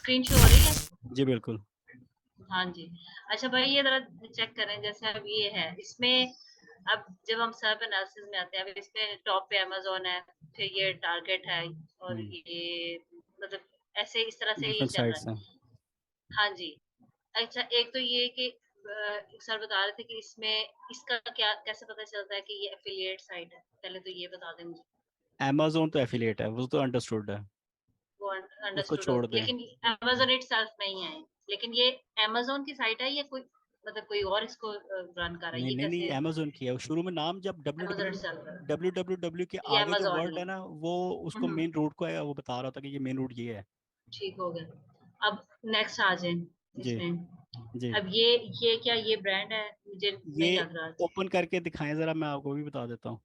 Screen show हो रही है? जी बिल्कुल। हाँ जी। अच्छा भाई ये ज़रा चेक करें, जैसे अब ये है, इसमें अब जब हम सर्प एनालिसिस में आते हैं, अब इसमें टॉप पे अमेज़न है, फिर ये टारगेट है और ये मतलब ऐसे इस तरह से ये डिफरेंट चल रहा साइट्स हैं। है। हाँ जी। अच्छा एक तो ये कि सर बता रहे थे कि इसमें इसका क्या कैसे पता चलता है कि ये एफिलिएट साइट है? पहले तो ये बता दें मुझे। अमेज़न तो एफिलिएट है, वो तो अंडरस्टूड है, वो उसको अंडरस्टूड हो, छोड़ दें। लेकिन अमेज़न इटसेल्फ नहीं है। लेकिन ये अमेज़न की साइट है या कोई मतलब कोई और इसको रन कर रहा है? नहीं ये नहीं नहीं, कैसे अमेज़न की है। शुरू में नाम जब डब्ल्यू अमेज़न डब्ल्यू इटसेल्फ है? डब्ल्यू डब्ल्यू डब्ल्यू के ये आगे जो अमेज़न ही वर्ड है है। ना, वो उसको हुँ, मेन रूट को है, वो बता रहा था कि ये मेन रूट ये है। ठीक हो गया। अब नेक्स्ट आ जाएँ जी इसमें। जी। अब ये क्या ये ब्रांड है? मुझे नहीं ये लग रहा। ओपन करके दिखाएं जरा, मैं आपको भी बता देता हूँ।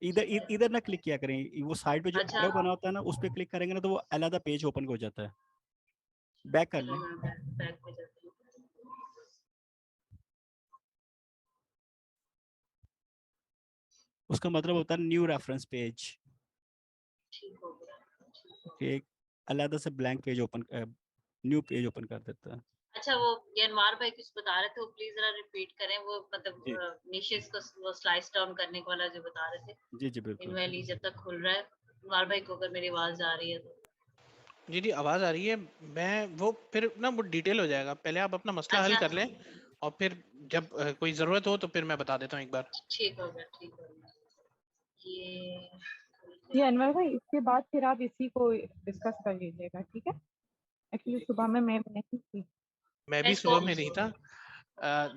इधर ना क्लिक किया करें, वो साइड पे जो अच्छा, एरो बना होता है ना, उस पे क्लिक करेंगे ना तो वो अलग पेज ओपन हो जाता है। बैक कर चलो लें। मैं बैक पे जाती हूँ। उसका मतलब होता है न्यू रेफरेंस पेज। ठीक हो गया। एक अलग से blank page open, new page open कर देता है। अच्छा वो ये अनवार भाई कुछ बता रहे थे, वो प्लीज़ ज़रा रिपीट करें, वो मतलब जी निशेस को वो स्लाइस डाउन करने वाला जो बता रहे थे। जी जी बिल्कुल। इनवैली जब तक खुल रहा है, अनवार भाई को अगर मेरी आवाज़ आ रही है तो। जी जी आवाज आ रही है। मैं वो फिर ना वो डिटेल हो जाएगा, पहले आप अपना मसला हल अच्छा, कर लें और फिर जब कोई जरूरत हो तो फिर मैं बता देता हूँ एक बार। ठीक हो गया, ठीक हो गया। ये खुल ये गया। अनवर भाई इसके बाद फिर आप इसी को डिस्कस कर लीजिएगा, ठीक है? एक्चुअली सुबह में मैं नहीं थी। मैं मैं भी इसको सुबह में नहीं था,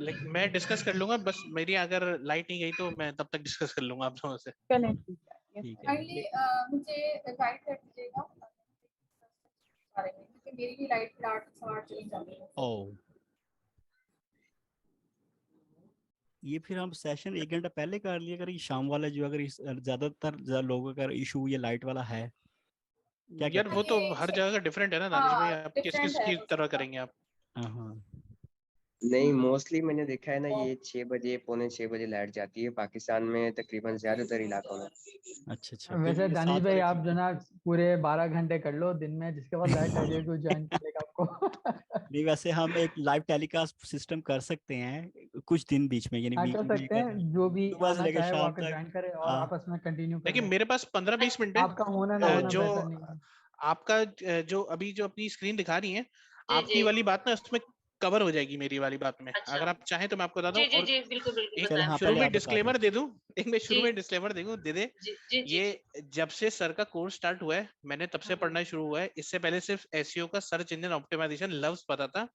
लेकिन मैं डिस्कस कर लूंगा। बस मेरी अगर लाइट नहीं गई तो मैं तब तक डिस्कस कर लूंगा आप लोगों से। चलें ठीक है, यस ठीक है। काइंडली मुझे गाइड कर दीजिएगा बारे में, क्योंकि मेरी भी लाइट फिर 8 सवा 8 चली जाती है। ओ, ये फिर हम सेशन 1 घंटा पहले कर लिए, अगर ये शाम वाला जो, अगर ज्यादातर लोगों का इशू ये लाइट वाला है, क्या यार कहते वो हैं? तो हर जगह का डिफरेंट है ना दानिश भाई, हाँ आप किस डिफरेंट किस है की वो तरह सबका। करेंगे आप? हाँ हाँ। नहीं, मोस्टली मैंने देखा है ना, ये 6 बजे पौने 6 बजे लाइट जाती है पाकिस्तान में, तकरीबन ज्यादातर इलाकों में। अच्छा अच्छा, फिर वैसे ये दानिश 7 भाई वाले आप ठीक जो है। ना पूरे 12 घंटे कर लो दिन में, जिसके बाद लाइट आ जाएगी वो ज्वाइन कर लेगा आपको। नहीं, वैसे हम एक लाइव टेलीकास्ट सिस्टम कर सकते हैं कुछ दिन बीच में, यानी हाँ कर वीकेंड में, सकते अगर हैं, जो भी सुबह से आना लेकर चाहे वो शाम आकर तक। ज्वाइन करे और हाँ आपस में कंटिन्यू कर देखिए ले। मेरे पास 15-20 मिनट है। आपका होना ना होना जो बेहतर नहीं है। आपका जो अभी जो अपनी स्क्रीन दिखा रही है, जी, आपकी जी। वाली बात ना उसमें कवर हो जाएगी मेरी वाली बात में। अच्छा। अगर आप चाहें तो मैं आपको बताता जी, हूँ। जी, और जी, बिल्कुल, बिल्कुल एक चले, बताएँ हाँ शुरू मुझे। पहले में आप बता दें। डिस्क्लेमर दे दूं, एक मैं शुरू जी, में डिस्क्लेमर दे दे। जी, जी, जी, ये जी। जब से सर का कोर्स स्टार्ट हुआ है मैंने तब से हुँ, पढ़ना शुरू हुआ है। इससे पहले सिर्फ एसईओ का सर्च इंजन ऑप्टिमाइजेशन लफ्ज पता था। मैं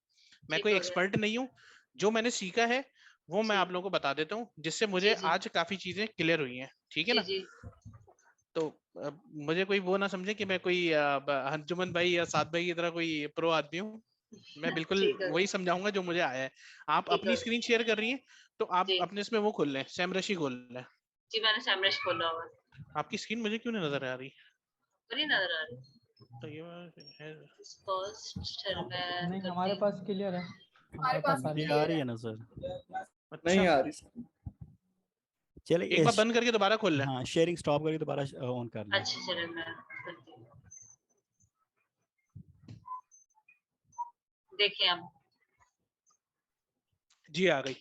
ठीक कोई हो गया। एक्सपर्ट नहीं हूँ। जो मैंने सीखा है वो मैं जी, आप लोगों को बता देता हूँ, जिससे मुझे जी, जी। आज काफी चीजें क्लियर हुई हैं। ठीक है जी, ना? जी। तो मुझे कोई वो ना समझे कि मैं कोई अंजुमन भाई या साद भाई की तरह कोई प्रो आदमी हूँ। मैं बिल्कुल ठीक हो वही गया, समझाऊंगा जो मुझे आया है। आप ठीक हो अपनी स्क्रीन शेयर कर रही हैं तो आप जी। अपने इसमें वो खोल लें, सैमरशी खोल लें। जी, मैंने सैमरश खोला हुआ है। आपकी स्क्रीन मुझे क्यों नहीं नजर आ रही? बड़ी नज़र आ रही है। तो ये है। पोस्ट मैं नहीं करती हमारे हूँ। पास क्लियर है, हमारे हमारे पास पास आ भी रही मुझे है। आ क्लियर रही है। है ना सर? अच्छा, नहीं आ रही। चले एक बार बंद करके दोबारा खोल लें। हाँ, शेयरिंग स्टॉप करके दोबारा ऑन कर लें। अच्छा चलिए मैं करती हूँ। देखिए अब। जी आ गई।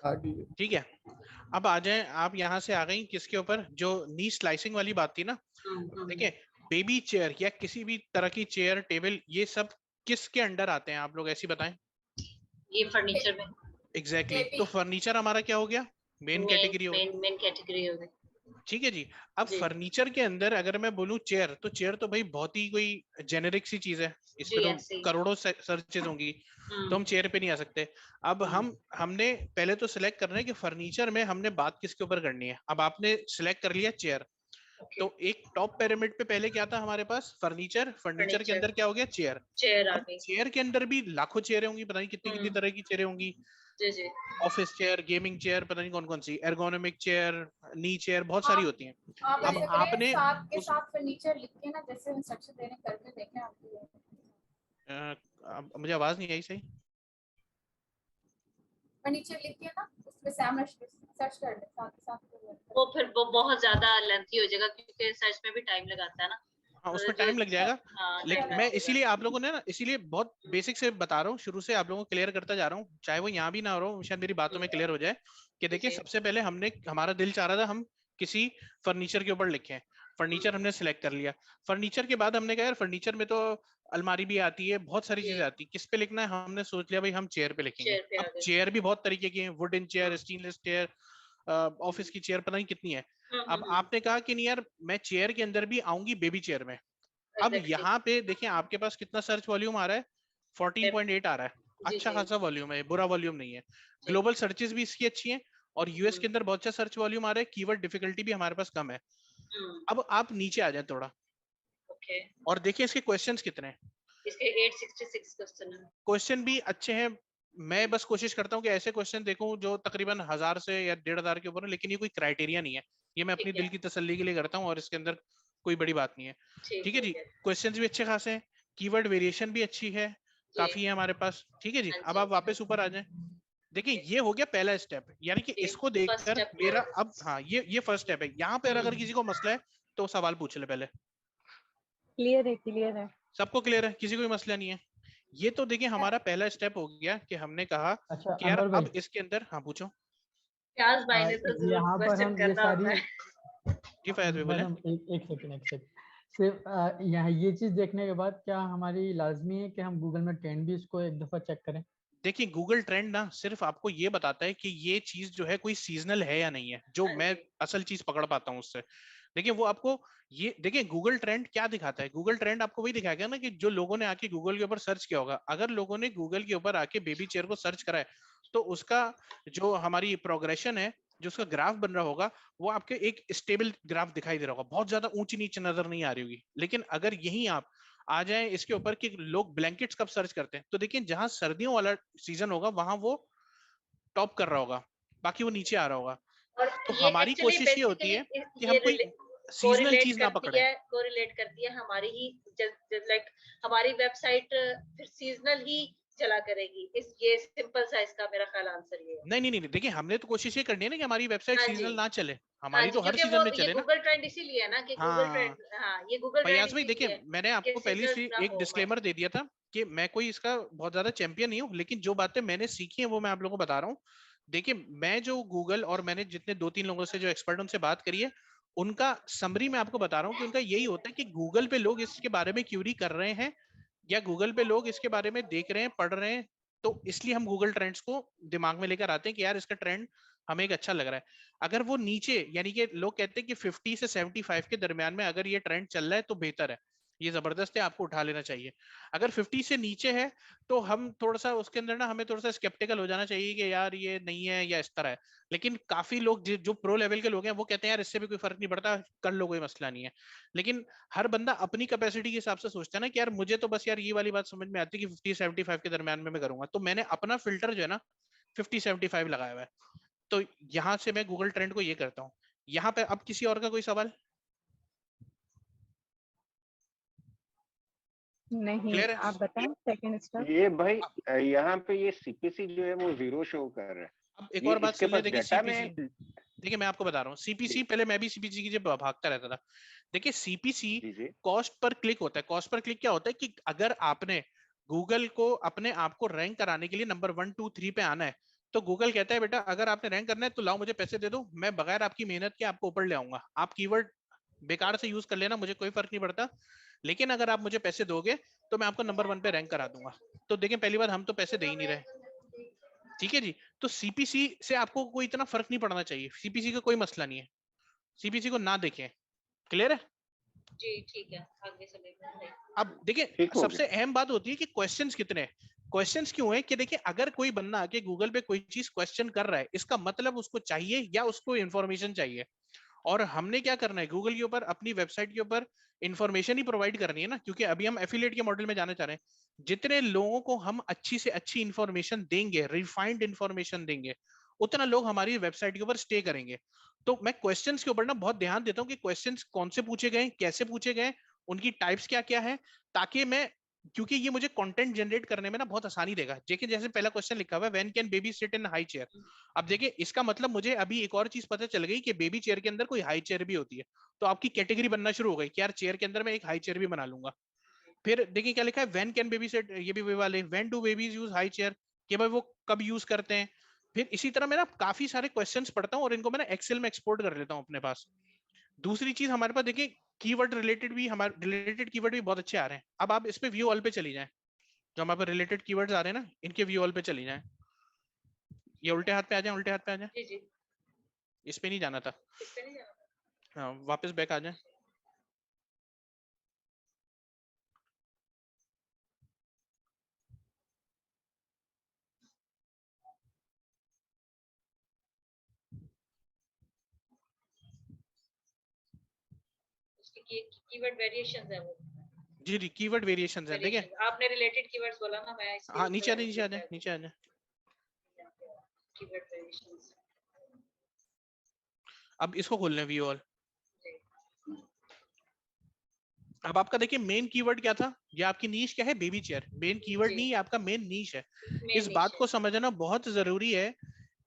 आ गई है। ठीक है, अब आ जाएं आप यहाँ से। आ गई किसके ऊपर? जो नी स्लाइसिंग वाली बात थी ना। देखिए बेबी चेयर या किसी भी तरह की चेयर टेबल, ये सब किसके अंडर आते हैं आप लोग ऐसी बताएं। ये फर्नीचर में एग्जैक्टली बेबी तो फर्नीचर हमारा क्या हो गया? मेन मेन कैटेगरी हो गई। मेन मेन कैटेगरी हो गई। ठीक है जी। अब जी, फर्नीचर के अंदर अगर मैं बोलूं चेयर, तो चेयर तो भाई बहुत ही कोई जेनेरिक सी चीज है। इस पे जी तो ऐसे ही। करोड़ों सर्चेज होंगी, तो हम चेयर पे नहीं आ सकते। अब हमने पहले तो सिलेक्ट करना है कि फर्नीचर में हमने बात किसके ऊपर करनी है। अब आपने सिलेक्ट कर लिया चेयर, ओके। तो एक टॉप पिरामिड पे पहले क्या था हमारे पास? फर्नीचर। फर्नीचर के फर्नीचर अंदर क्या हो गया? चेयर। चेयर आ अब गई। चेयर के अंदर भी लाखों चेयरें होंगी, पता नहीं कितनी कितनी हम्म तरह की चेयरें होंगी। जी, जी। ऑफिस चेयर, गेमिंग चेयर, पता नहीं कौन कौन सी, एर्गोनॉमिक चेयर, नी चेयर, बहुत सारी आप होती हैं। आप अब ऐसे करें, आपने साथ के उस साथ फर्नीचर लिख के ना, जैसे इंस्ट्रक्शन देने करके देखें आपको। मुझे आवाज नहीं आई सही। फर्नीचर लिख के ना उसमें सैमरश सर्च कर ले साथ के साथ। वो फिर वो बहुत ज्यादा लेंथी हो जाएगा क्योंकि सर्च में भी टाइम लगाता है ना। हाँ तो उसमें जो टाइम लग जाएगा। हाँ लेकिन टाइम मैं लगेगा। इसीलिए आप लोगों ने ना, इसीलिए बहुत बेसिक से बता रहा हूँ, शुरू से आप लोगों को क्लियर करता जा रहा हूँ, चाहे वो यहाँ भी ना हो रहा हो, शायद मेरी बातों में क्लियर हो जाए कि देखिए जी। सबसे पहले हमने, हमारा दिल चाह रहा था हम किसी फर्नीचर के ऊपर लिखें, फर्नीचर हमने सिलेक्ट कर लिया। फर्नीचर के बाद हमने कहा यार फर्नीचर में तो अलमारी भी आती है, बहुत सारी जी। चीजें आती है, किस पे लिखना है, हमने सोच लिया भाई हम चेयर पे लिखेंगे। चेयर पे आ अब गए। चेयर भी बहुत तरीके की है, wooden chair, stainless chair, office की चेयर, पता नहीं कितनी है। अब आपने कहा कि नहीं यार मैं चेयर के अंदर भी आऊंगी बेबी चेयर में। अब एग्जैक्टली। यहाँ पे देखिए आपके पास कितना सर्च वॉल्यूम आ रहा है, 14.8 आ रहा है, जी अच्छा जी खासा वॉल्यूम है, बुरा वॉल्यूम नहीं है। जी। ग्लोबल सर्चेस भी इसकी अच्छी हैं, और यूएस के अंदर बहुत अच्छा सर्च वॉल्यूम आ रहा है, कीवर्ड डिफिकल्टी भी हमारे पास कम है। अब आप नीचे आ जाए थोड़ा ओके। और देखिए इसके क्वेश्चंस कितने हैं। इसके 866 क्वेश्चन है। क्वेश्चन भी अच्छे हैं, मैं बस कोशिश करता हूँ कि ऐसे क्वेश्चन देखूं जो तकरीबन 1000 से या 1500 के ऊपर है, लेकिन ये कोई क्राइटेरिया नहीं है, ये मैं अपनी ठीक है। दिल की तसल्ली के लिए करता हूँ, और इसके अंदर कोई बड़ी बात नहीं है। ठीक है जी, है। क्वेश्चंस भी अच्छे खासे हैं, कीवर्ड वेरिएशन भी अच्छी है, जी। काफी है हमारे पास। ठीक है जी, हाँ अब जी। आप वापस ऊपर आ जाएं। देखिए ये हो गया पहला स्टेप, यानी कि जी, इसको फर्स्ट देखकर स्टेप मेरा क्लियर। अब, हाँ ये फर्स्ट स्टेप है। यहाँ पे अगर किसी को मसला है तो सवाल पूछ ले पहले। क्लियर है, क्लियर है। सबको क्लियर है, किसी को भी मसला नहीं है। ये तो देखिए हमारा पहला स्टेप हो गया कि हमने कहा अच्छा कि यार अनवर भाई, अब इसके अंदर, हाँ पूछो। प्याज भाई ने तो जरूर यहाँ पर क्वेश्चन हम ये करना होता सारी, है। जी फैज भाई बोले। मैडम एक सेकंड, एक सेकंड। सिर्फ यहाँ ये चीज देखने के बाद क्या हमारी लाजमी है कि हम गूगल में ट्रेंड भी इसको एक दफा चेक करें? देखिए गूगल ट्रेंड ना सिर्फ आपको ये बताता है कि ये चीज जो है कोई सीजनल है या नहीं है, जो हाँ मैं जी। असल चीज पकड़ पाता हूँ उससे। देखिए वो आपको, ये देखिए गूगल ट्रेंड क्या दिखाता है, गूगल ट्रेंड आपको वही दिखाएगा ना कि जो लोगों ने आके गूगल के ऊपर सर्च किया होगा। अगर लोगों ने गूगल के ऊपर आके बेबी चेयर को सर्च करा है, तो उसका जो हमारी प्रोग्रेशन है, जो उसका ग्राफ बन रहा होगा, वो आपके एक स्टेबल ग्राफ दिखाई दे रहा होगा, बहुत ज्यादा ऊंची नीचे नजर नहीं आ रही होगी। लेकिन अगर यही आप आ जाए इसके ऊपर कि लोग ब्लैंकेट्स कब सर्च करते हैं, तो देखिए जहां सर्दियों वाला सीजन होगा वहां वो टॉप कर रहा होगा, बाकी वो नीचे आ रहा होगा। और तो ये हमारी एक्चुअली कोशिश ये होती बेसिकली है कि ये हम कोई सीजनल चीज ना पकड़े। कोरिलेट करती है हमारी ही, लाइक हमारी वेबसाइट फिर सीजनल ही चला करेगी। इस ये सिंपल सा इसका मेरा ख्याल आंसर ये है। नहीं, देखिए हमने तो कोशिश ये करनी है ना कि हमारी वेबसाइट हाँ जी। सीजनल ना चले, हाँ हमारी जी, तो हर क्योंकि वो सीजन में ये चले ना। गूगल ट्रेंड इसीलिए है ना कि गूगल हाँ ट्रेंड, हाँ ये गूगल ट्रेंड फैयाज भाई इसीलिए देखिए, है मैंने कि आपको पहले से सीजनल ना एक हो डिस्क्लेमर दे दिया था कि मैं कोई इसका बहुत ज्यादा चैंपियन नहीं हूँ, लेकिन जो बातें मैंने सीखी है वो मैं आप लोगों को बता रहा हूँ। देखिए मैं जो गूगल, और मैंने जितने 2-3 लोगों से जो एक्सपर्ट उनसे बात करी है, उनका समरी मैं आपको बता रहा हूँ कि उनका यही होता है कि गूगल पे लोग इसके बारे में क्यूरी कर रहे हैं, या गूगल पे लोग इसके बारे में देख रहे हैं, पढ़ रहे हैं, तो इसलिए हम गूगल ट्रेंड्स को दिमाग में लेकर आते हैं कि यार इसका ट्रेंड हमें एक अच्छा लग रहा है। अगर वो नीचे, यानी कि लोग कहते हैं कि 50 से 75 के दरमियान में अगर ये ट्रेंड चल रहा है तो बेहतर है, ये जबरदस्त है, आपको उठा लेना चाहिए। अगर 50 से नीचे है तो हम थोड़ा सा उसके अंदर ना, हमें थोड़ा सा स्केप्टिकल हो जाना चाहिए कि यार ये नहीं है या इस तरह है। लेकिन काफी लोग जो प्रो लेवल के लोग हैं वो कहते हैं यार इससे भी कोई फर्क नहीं पड़ता, कर लो कोई मसला नहीं है। लेकिन हर बंदा अपनी कैपेसिटी के हिसाब से सोचता है ना कि यार मुझे तो बस यार ये वाली बात समझ में आती है कि 50-75 के दरमियान में मैं करूंगा, तो मैंने अपना फिल्टर जो है ना 50-75 लगाया हुआ है। तो यहां से मैं गूगल ट्रेंड को ये करता हूँ। यहाँ पे अब किसी और का कोई सवाल? नहीं, क्लियर है? आप बताएं सेकंड स्टेप। ये भाई यहाँ पे ये सीपीसी जो है वो 0 शो कर रहा है। अब एक ये और बात इसके सुन ले, पास देखिए डाटा सीपीसी, में। देखिए मैं आपको बता रहा हूँ सीपीसी, जी पहले मैं भी सीपीसी की जब भागता रहता था। देखिए सीपीसी जी जी कॉस्ट पर क्लिक होता है। कॉस्ट पर क्लिक क्या होता है कि अगर आपने गूगल को अपने आप को रैंक कराने के लिए नंबर 1, 2, 3 पे आना है, तो गूगल कहता है बेटा अगर आपने रैंक करना है तो लाओ मुझे पैसे दे दो, मैं बगैर आपकी मेहनत के आपको ऊपर ले आऊंगा। आप कीवर्ड बेकार से यूज कर लेना, मुझे कोई फर्क नहीं पड़ता, लेकिन अगर आप मुझे पैसे दोगे तो मैं आपको नंबर 1 पे रैंक करा दूंगा। तो देखिए पहली बात, हम तो पैसे दे ही नहीं रहे, ठीक है जी। तो सीपीसी से आपको कोई इतना फर्क नहीं पड़ना चाहिए, सीपीसी का कोई मसला नहीं है, सीपीसी को ना देखें। क्लियर है? जी ठीक है, आगे चलेंगे। अब देखिए ठीक हो सबसे गया। अहम बात होती है कि क्वेश्चंस कितने हैं। क्वेश्चंस क्यों है कि देखिए अगर कोई बंदा आके गूगल पे कोई चीज क्वेश्चन कर रहा है, इसका मतलब उसको चाहिए या उसको इन्फॉर्मेशन चाहिए। और हमने क्या करना है, गूगल के ऊपर अपनी वेबसाइट के ऊपर इंफॉर्मेशन ही प्रोवाइड करनी है ना, क्योंकि अभी हम एफिलिएट के मॉडल में जाना चाह रहे हैं। जितने लोगों को हम अच्छी से अच्छी इंफॉर्मेशन देंगे, रिफाइंड इंफॉर्मेशन देंगे, उतना लोग हमारी वेबसाइट के ऊपर स्टे करेंगे। तो मैं क्वेश्चंस के ऊपर ना बहुत ध्यान देता हूँ कि क्वेश्चंस कौन से पूछे गए, कैसे पूछे गए, उनकी टाइप्स क्या क्या है, ताकि मैं क्योंकि ये मुझे कंटेंट जनरेट करने में ना बहुत आसानी देगा। देखिए जैसे पहला क्वेश्चन लिखा हुआ है when can baby sit in high chair. अब देखिए इसका मतलब मुझे अभी एक और चीज पता चल गई कि बेबी चेयर के अंदर कोई हाई चेयर भी होती है, तो आपकी कैटेगरी बनना शुरू हो गई कि यार चेयर के अंदर मैं एक हाई चेयर भी बना लूंगा। फिर देखिए क्या लिखा है व्हेन कैन बेबी सिट, ये भी वही वाले when do babies use high chair, कि भाई वो कब यूज करते हैं। फिर इसी तरह मैं ना काफी सारे क्वेश्चंस पढ़ता हूँ और इनको मैं ना एक्सेल में एक्सपोर्ट कर लेता हूँ अपने पास। दूसरी चीज हमारे पास देखिए कीवर्ड रिलेटेड भी, हमारे रिलेटेड कीवर्ड भी बहुत अच्छे आ रहे हैं। अब आप इस पे व्यू ऑल पे चली जाएं, जो हमारे पास रिलेटेड कीवर्ड्स आ रहे हैं ना इनके व्यू ऑल पे चली जाएं। ये उल्टे हाथ पे आ जाए, उल्टे हाथ पे आ जाए, जी जी, इस पे नहीं जाना था। इस पे नहीं जाना। हाँ वापस बैक आ जाए। उसके कीवर्ड वेरिएशंस है वो। जी जी कीवर्ड वेरिएशंस है देखिए। Variations. आपने रिलेटेड कीवर्ड्स बोला ना, मैं इसलिए हाँ नीचे आ जाए, नीचे आ जाए, नीचे आ जाए। Keyword variations. अब इसको खोल लें व्यू ऑल। अब आपका देखिए मेन कीवर्ड क्या था, ये आपकी नीश क्या है, बेबी चेयर। मेन कीवर्ड जी। नहीं, ये आपका मेन नीश है। Main इस बात niche को है। समझना बहुत जरूरी है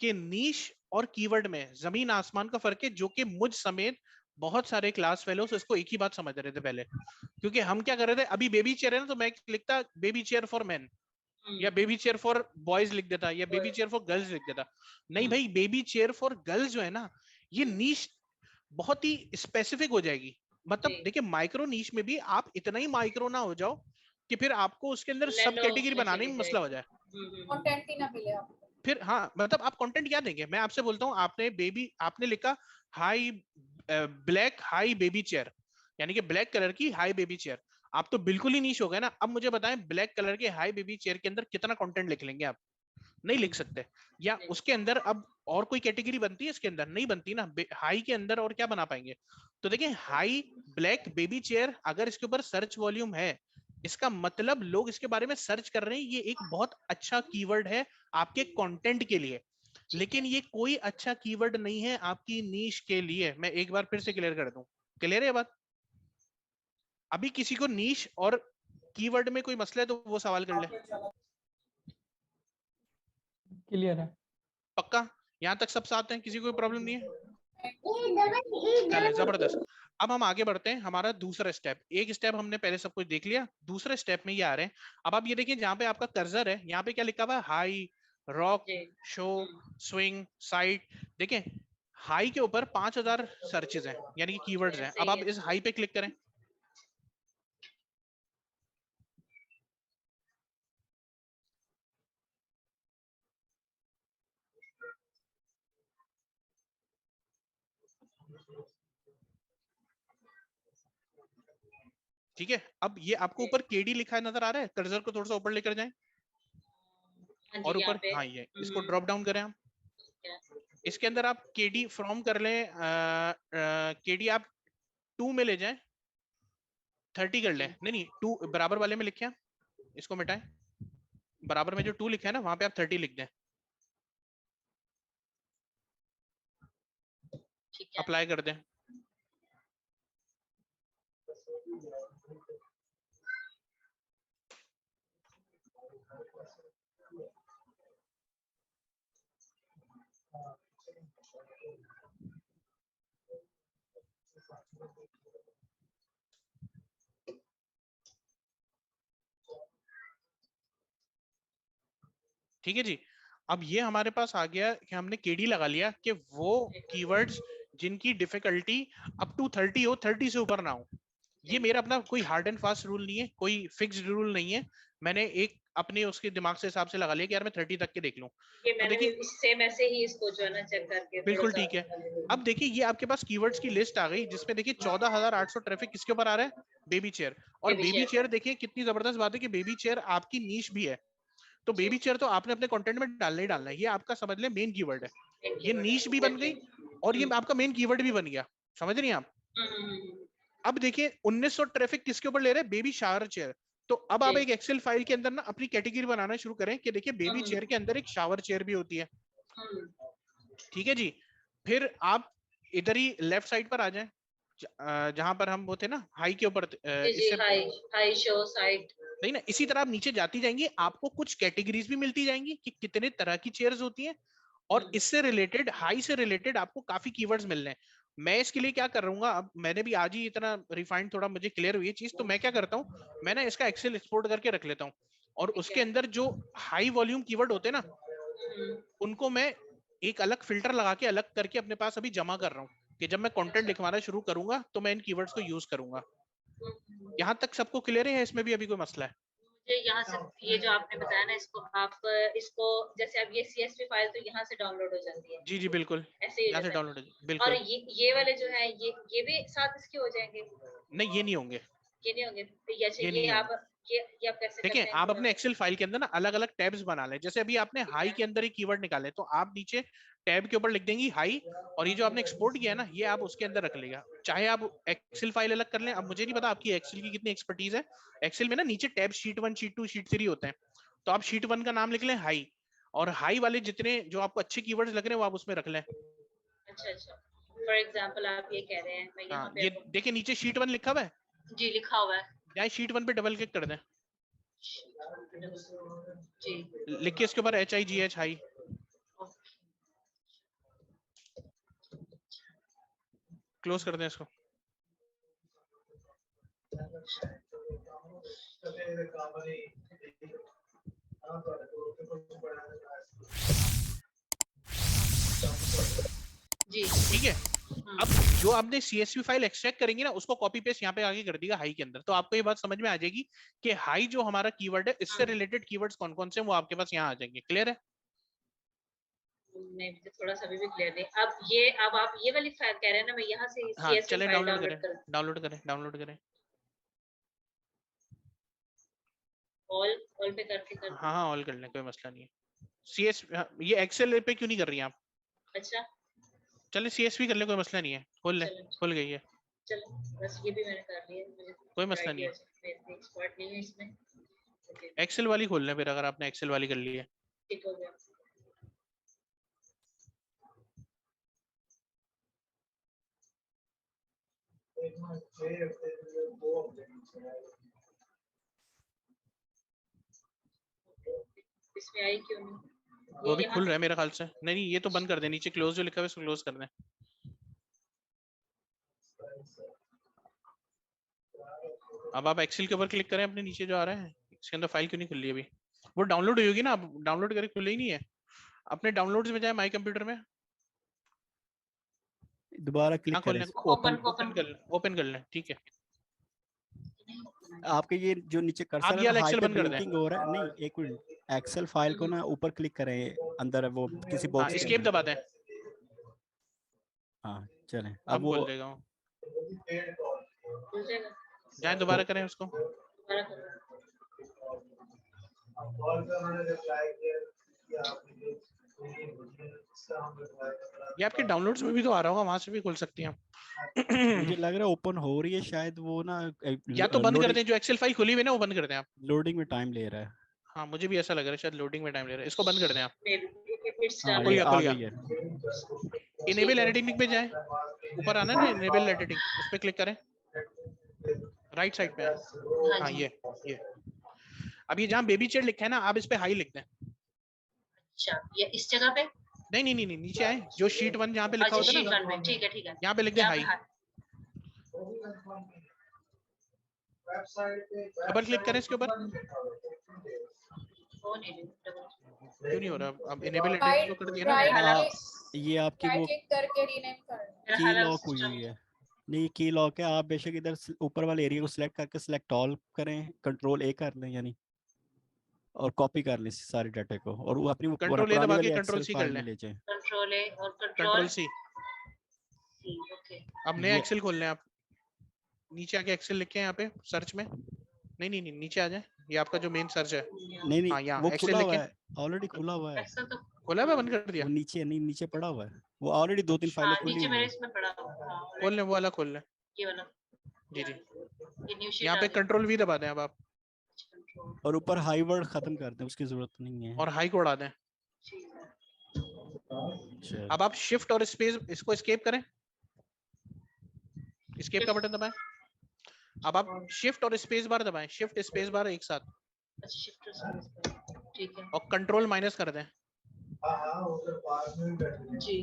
कि नीश और कीवर्ड में जमीन आसमान का फर्क है, जो कि मुझ समेत बहुत सारे क्लास फेलोस इसको एक ही बात समझ रहे थे पहले। क्योंकि हम क्या कर रहे थे, अभी बेबी चेयर है ना तो मैं लिखता बेबी चेयर फॉर मेन, या बेबी चेयर फॉर बॉयज लिख देता, या बेबी चेयर फॉर गर्ल्स लिख देता। नहीं भाई, बेबी चेयर फॉर गर्ल्स जो है ना, ये नीश बहुत ही स्पेसिफिक हो जाएगी। मतलब जी। देखिए माइक्रो नीश में भी आप इतना ही माइक्रो ना हो जाओ कि फिर आपको उसके अंदर सब नैनो कैटेगरी में बनाने चली में मसला हो जाएगी। जाए। कंटेंट ही ना मिले आपको। फिर हाँ मतलब आप कंटेंट क्या देंगे। मैं आपसे बोलता हूँ, आपने बेबी, आपने लिखा high black high baby chair, यानी कि ब्लैक कलर की हाई बेबी चेयर, आप तो बिल्कुल ही नीश हो गए ना। अब मुझे बताएं ब्लैक कलर के हाई बेबी चेयर के अंदर कितना कंटेंट लिख लेंगे आप? नहीं लिख सकते। या नहीं। उसके अंदर अब और कोई कैटेगरी बनती है इसके अंदर? नहीं बनती ना। हाई के अंदर और क्या बना पाएंगे? तो देखिए हाई ब्लैक बेबी चेयर, अगर इसके ऊपर सर्च वॉल्यूम है, इसका मतलब लोग इसके बारे में सर्च कर रहे हैं। ये एक बहुत अच्छा कीवर्ड है आपके कंटेंट के लिए, लेकिन ये कोई अच्छा कीवर्ड नहीं है आपकी नीश के लिए। मैं एक बार फिर से क्लियर कर दूं, क्लियर है बात? अभी किसी को नीश और कीवर्ड में कोई मसला है तो वो सवाल कर ले। क्लियर है। पक्का? यहाँ तक सब साथ हैं, किसी को कोई प्रॉब्लम नहीं है? चले जबरदस्त। अब हम आगे बढ़ते हैं, हमारा दूसरा स्टेप। एक स्टेप हमने पहले सब कुछ देख लिया, दूसरे स्टेप में ये आ रहे हैं। अब आप ये देखिए जहाँ पे आपका कर्सर है, यहाँ पे क्या लिखा हुआ है, high, rock, show, swing, site. देखिए हाई के ऊपर 5000 सर्चेज हैं, यानी कि कीवर्ड्स हैं। अब आप इस हाई पे क्लिक करें, ठीक है। अब ये आपको ऊपर केडी लिखा नजर आ रहा है, कर्सर को थोड़ा सा ऊपर लेकर जाएं और ऊपर, हाँ ये इसको ड्रॉप डाउन करें हम। इसके अंदर आप केडी फ्रॉम कर लें, केडी आप 2 में ले जाएं, 30 कर लें। नहीं 2 बराबर वाले में लिखे, इसको मिटाएं, बराबर में जो 2 लिखा है ना, वहां पे आप 30 लिख दें, अप्लाई कर दें। ठीक है जी। अब ये हमारे पास आ गया कि हमने केडी लगा लिया कि वो कीवर्ड्स जिनकी डिफिकल्टी अप टू 30 हो, 30 से ऊपर ना हो। ये मेरा अपना कोई हार्ड एंड फास्ट रूल नहीं है, कोई फिक्स्ड रूल नहीं है। मैंने एक अपने उसके दिमाग से हिसाब से लगा लिया कि यार मैं 30 तक के देख लूं। ये तो मैंने भी देखिए सेम ऐसे ही इसको जो है ना चेक करके बिल्कुल ठीक है। अब देखिए ये आपके पास कीवर्ड्स की लिस्ट आ गई, जिसमें देखिए 14800 ट्रैफिक किसके ऊपर आ रहा है, बेबी चेयर। और बेबी चेयर देखिए कितनी जबरदस्त बात है कि बेबी चेयर आपकी नीश भी है। तो बेबी चेयर तो आपने अपने कंटेंट में डालना ही डालना है, ये आपका समझ ले मेन कीवर्ड है। ये नीश भी बन गई और ये आपका मेन कीवर्ड भी बन गया, समझ रही हैं आप? अब देखिए 1900 ट्रैफिक किसके ऊपर ले रहे हैं, बेबी शावर चेयर। तो अब आप एक एक्सेल फाइल के अंदर ना अपनी कैटेगरी बनाना शुरू करें कि देखिए बेबी चेयर के अंदर एक शावर चेयर भी होती है, ठीक है जी। फिर आप इधर ही लेफ्ट साइड पर आ जाएं, जहां पर हम वो थे ना हाई के ऊपर, इससे हाई शो साइट नहीं ना, इसी तरह आप नीचे जाती जाएंगी, आपको कुछ कैटेगरीज भी मिलती जाएंगी कि कितने तरह की चेयर्स होती हैं, और इससे रिलेटेड, हाई से रिलेटेड आपको काफी कीवर्ड्स मिल रहे हैं। मैं इसके लिए क्या कर रहूंगा, अब मैंने भी आज ही इतना रिफाइंड, थोड़ा मुझे क्लियर हुई है चीज, तो मैं क्या करता हूँ, मैं ना इसका एक्सेल एक्सपोर्ट करके रख लेता हूँ, और उसके अंदर जो हाई वॉल्यूम कीवर्ड होते हैं ना, उनको मैं एक अलग फिल्टर लगा के अलग करके अपने पास अभी जमा कर रहा हूँ, कि जब मैं कंटेंट लिखवाना शुरू करूंगा तो मैं इन कीवर्ड्स को यूज करूंगा। यहाँ तक सबको क्लियर है, इसमें भी अभी कोई मसला है? मुझे यहाँ से ये जो आपने बताया ना, इसको जैसे अब ये CSV फाइल तो यहाँ से डाउनलोड हो जाती है। जी जी बिल्कुल, ऐसे ही हो यहाँ से जाता है। डाउनलोड और बिल्कुल। ये वाले जो है ये भी साथ इसके हो जाएंगे? नहीं, ये नहीं होंगे, ये नहीं होंगे? तो अच्छा, ये नहीं होंगे। ये आप कैसे देखिए, करते हैं आप थोड़ा अपने एक्सेल फाइल के अंदर ना अलग अलग टैब्स बना लें। जैसे अभी आपने हाई के अंदर एक कीवर्ड निकाले, तो आप नीचे टैब के ऊपर लिख देंगी हाई, और ये जो आपने एक्सपोर्ट किया है ना, ये आप उसके अंदर रख लेगा। चाहे आप एक्सेल फाइल अलग कर लें। अब मुझे नहीं पता आपकी एक्सेल की कितनी एक्सपर्टीज है। एक्सेल में ना नीचे टैब शीट 1, शीट 2, शीट 3 होते हैं, तो आप शीट 1 का नाम लिख लें हाई, और हाई वाले जितने जो आपको अच्छे कीवर्ड्स लग रहे हैं वो आप उसमें रख लें। अच्छा अच्छा, फॉर एग्जांपल आप ये कह रहे हैं, मैं यहाँ हाँ, पे ये देखिए नीचे शीट 1 लिखा हुआ है, जी लिखा हुआ है जाए शीट 1 पे डबल क्लिक कर दें, जी। लिखिए इसके ऊपर HIGH हाई। क्लोज कर दें इसको। जी ठीक है। अब जो आपने CSV फाइल एक्सट्रैक्ट करेंगे ना, उसको कॉपी पेस्ट यहाँ पे आगे कर दिया हाई के अंदर, तो आपको ये बात समझ में आ जाएगी कि हाई जो हमारा कीवर्ड है, इससे रिलेटेड कीवर्ड्स कौन कौन से हैं, वो आपके पास यहाँ आ जाएंगे। क्लियर है? नहीं, मुझे थोड़ा सा भी क्लियर नहीं। अब आप ये वाली फाइल कह रहे हैं ना, मैं यहाँ से हाँ, CSV चलें फाइल डाउनलोड करें, डाउनलोड करूँ? डाउनलोड करें। ऑल पे करके कर दूं? हाँ हाँ, ऑल कर लें, कोई मसला नहीं है। ये एक्सेल पे क्यों नहीं कर रही हैं आप? अच्छा चले CSV कर ले, कोई मसला नहीं है, खोल ले, खुल गई है, चलो, बस ये भी मैंने कर लिया। मुझे कोई मसला नहीं है। मैं एक्सपर्ट नहीं है इसमें। एक्सेल वाली खोल लें फिर, अगर आपने एक्सेल वाली कर ली है। ठीक हो गया। इसमें आई क्यों नहीं? वो भी खुल रहा है मेरे ख्याल से। नहीं नहीं, ये तो बंद कर दें, नीचे क्लोज जो लिखा है उसको क्लोज कर दें। अब आप एक्सेल के ऊपर क्लिक करें, अपने नीचे जो आ रहा है, इसके अंदर फाइल क्यों नहीं खुल रही अभी? वो डाउनलोड हुई होगी ना, अब डाउनलोड करके खुल ही नहीं है। अपने डाउनलोड्स में जाए, माई कंप्यूटर में दोबारा क्लिक करें, ओपन कर लें, ठीक है। आपके ये जो नीचे कर्सर आप ये है वाला हाई एक्सेल पे बंद कर दें। ब्लिंकिंग हो रहा है। नहीं, एक मिनट, एक्सेल फाइल को ना ऊपर क्लिक करें, अंदर वो किसी बॉक्स के एस्केप अंदर। दबा दें। हाँ चलें, अब वो खोल देगा। जाए दोबारा करें उसको। ये आपके डाउनलोड्स में भी तो आ रहा होगा, वहां से भी खोल सकती हैं आप। मुझे लग रहा है ओपन हो रही है शायद, वो ना या तो बंद कर दें, जो एक्सेल फाइल खुली हुई है ना वो बंद कर दें आप। लोडिंग में टाइम ले रहा है। हाँ, मुझे भी ऐसा लग रहा है, शायद लोडिंग में टाइम ले रहा है। इसको बंद कर दें आप। हाँ, खुल ये गया, आ खुल गया। गई है। इनेबल एडिटिंग पे जाए, ऊपर आना है ना इनेबल एडिटिंग, उस पर क्लिक करें, राइट साइड पे है। हाँ, ये अब ये जहाँ बेबी चेयर लिखा है ना, आप इस पे हाई लिख दें। अच्छा, ये इस जगह पे? नहीं, नीचे आए, जो शीट 1 जहाँ पे लिखा होता है ना, शीट 1 में, ठीक है, यहाँ पे लिख दें हाई। डबल क्लिक करें इसके ऊपर। क्यों नहीं हो रहा? अब इनेबल एडिटिंग तो कर दिया ना। ये आपकी वो क्लिक करके रीनेम करना। की लॉक हुई हुई है। नहीं, की लॉक है। आप बेशक इधर ऊपर वाले एरिया को सिलेक्ट करके सिलेक्ट ऑल करें, कंट्रोल A कर लें यानी, और कॉपी कर लें सारे डाटा को, और वो अपनी कंट्रोल A पुरानी दबा के वाली कंट्रोल एक्सेल C कर फाइल में लें। ले जाएं। कंट्रोल A और कंट्रोल C। ओके। अब नया एक्सेल खोल लें आप। नीचे आके एक्सेल लिखें यहाँ पे सर्च में। नहीं, नीचे आ जाए, ये आपका जो मेन सर्च है। नहीं, हाँ, यहाँ वो एक्सेल खुला हुआ लिखें। है, ऑलरेडी खुला हुआ है। खोला है, बंद कर दिया? वो नीचे नहीं, नीचे पड़ा हुआ है, वो ऑलरेडी 2-3 फाइलें खुली नीचे हुई मेरे हैं। इसमें पड़ा हुआ। खोल लें, वो वाला खोल लें। ये वाला जी। ये न्यू शीट यहाँ पे कंट्रोल V दबा दें अब आप, और ऊपर हाई वर्ड खत्म कर दें, उसकी जरूरत नहीं है। और हाई को उड़ा दें। अब आप शिफ्ट और स्पेस इसको एस्केप करें, एस्केप का बटन दबाएं। अब आप शिफ्ट और स्पेस बार दबाएं, शिफ्ट स्पेस बार एक साथ, शिफ्ट ठीक है और कंट्रोल माइनस कर दें। जी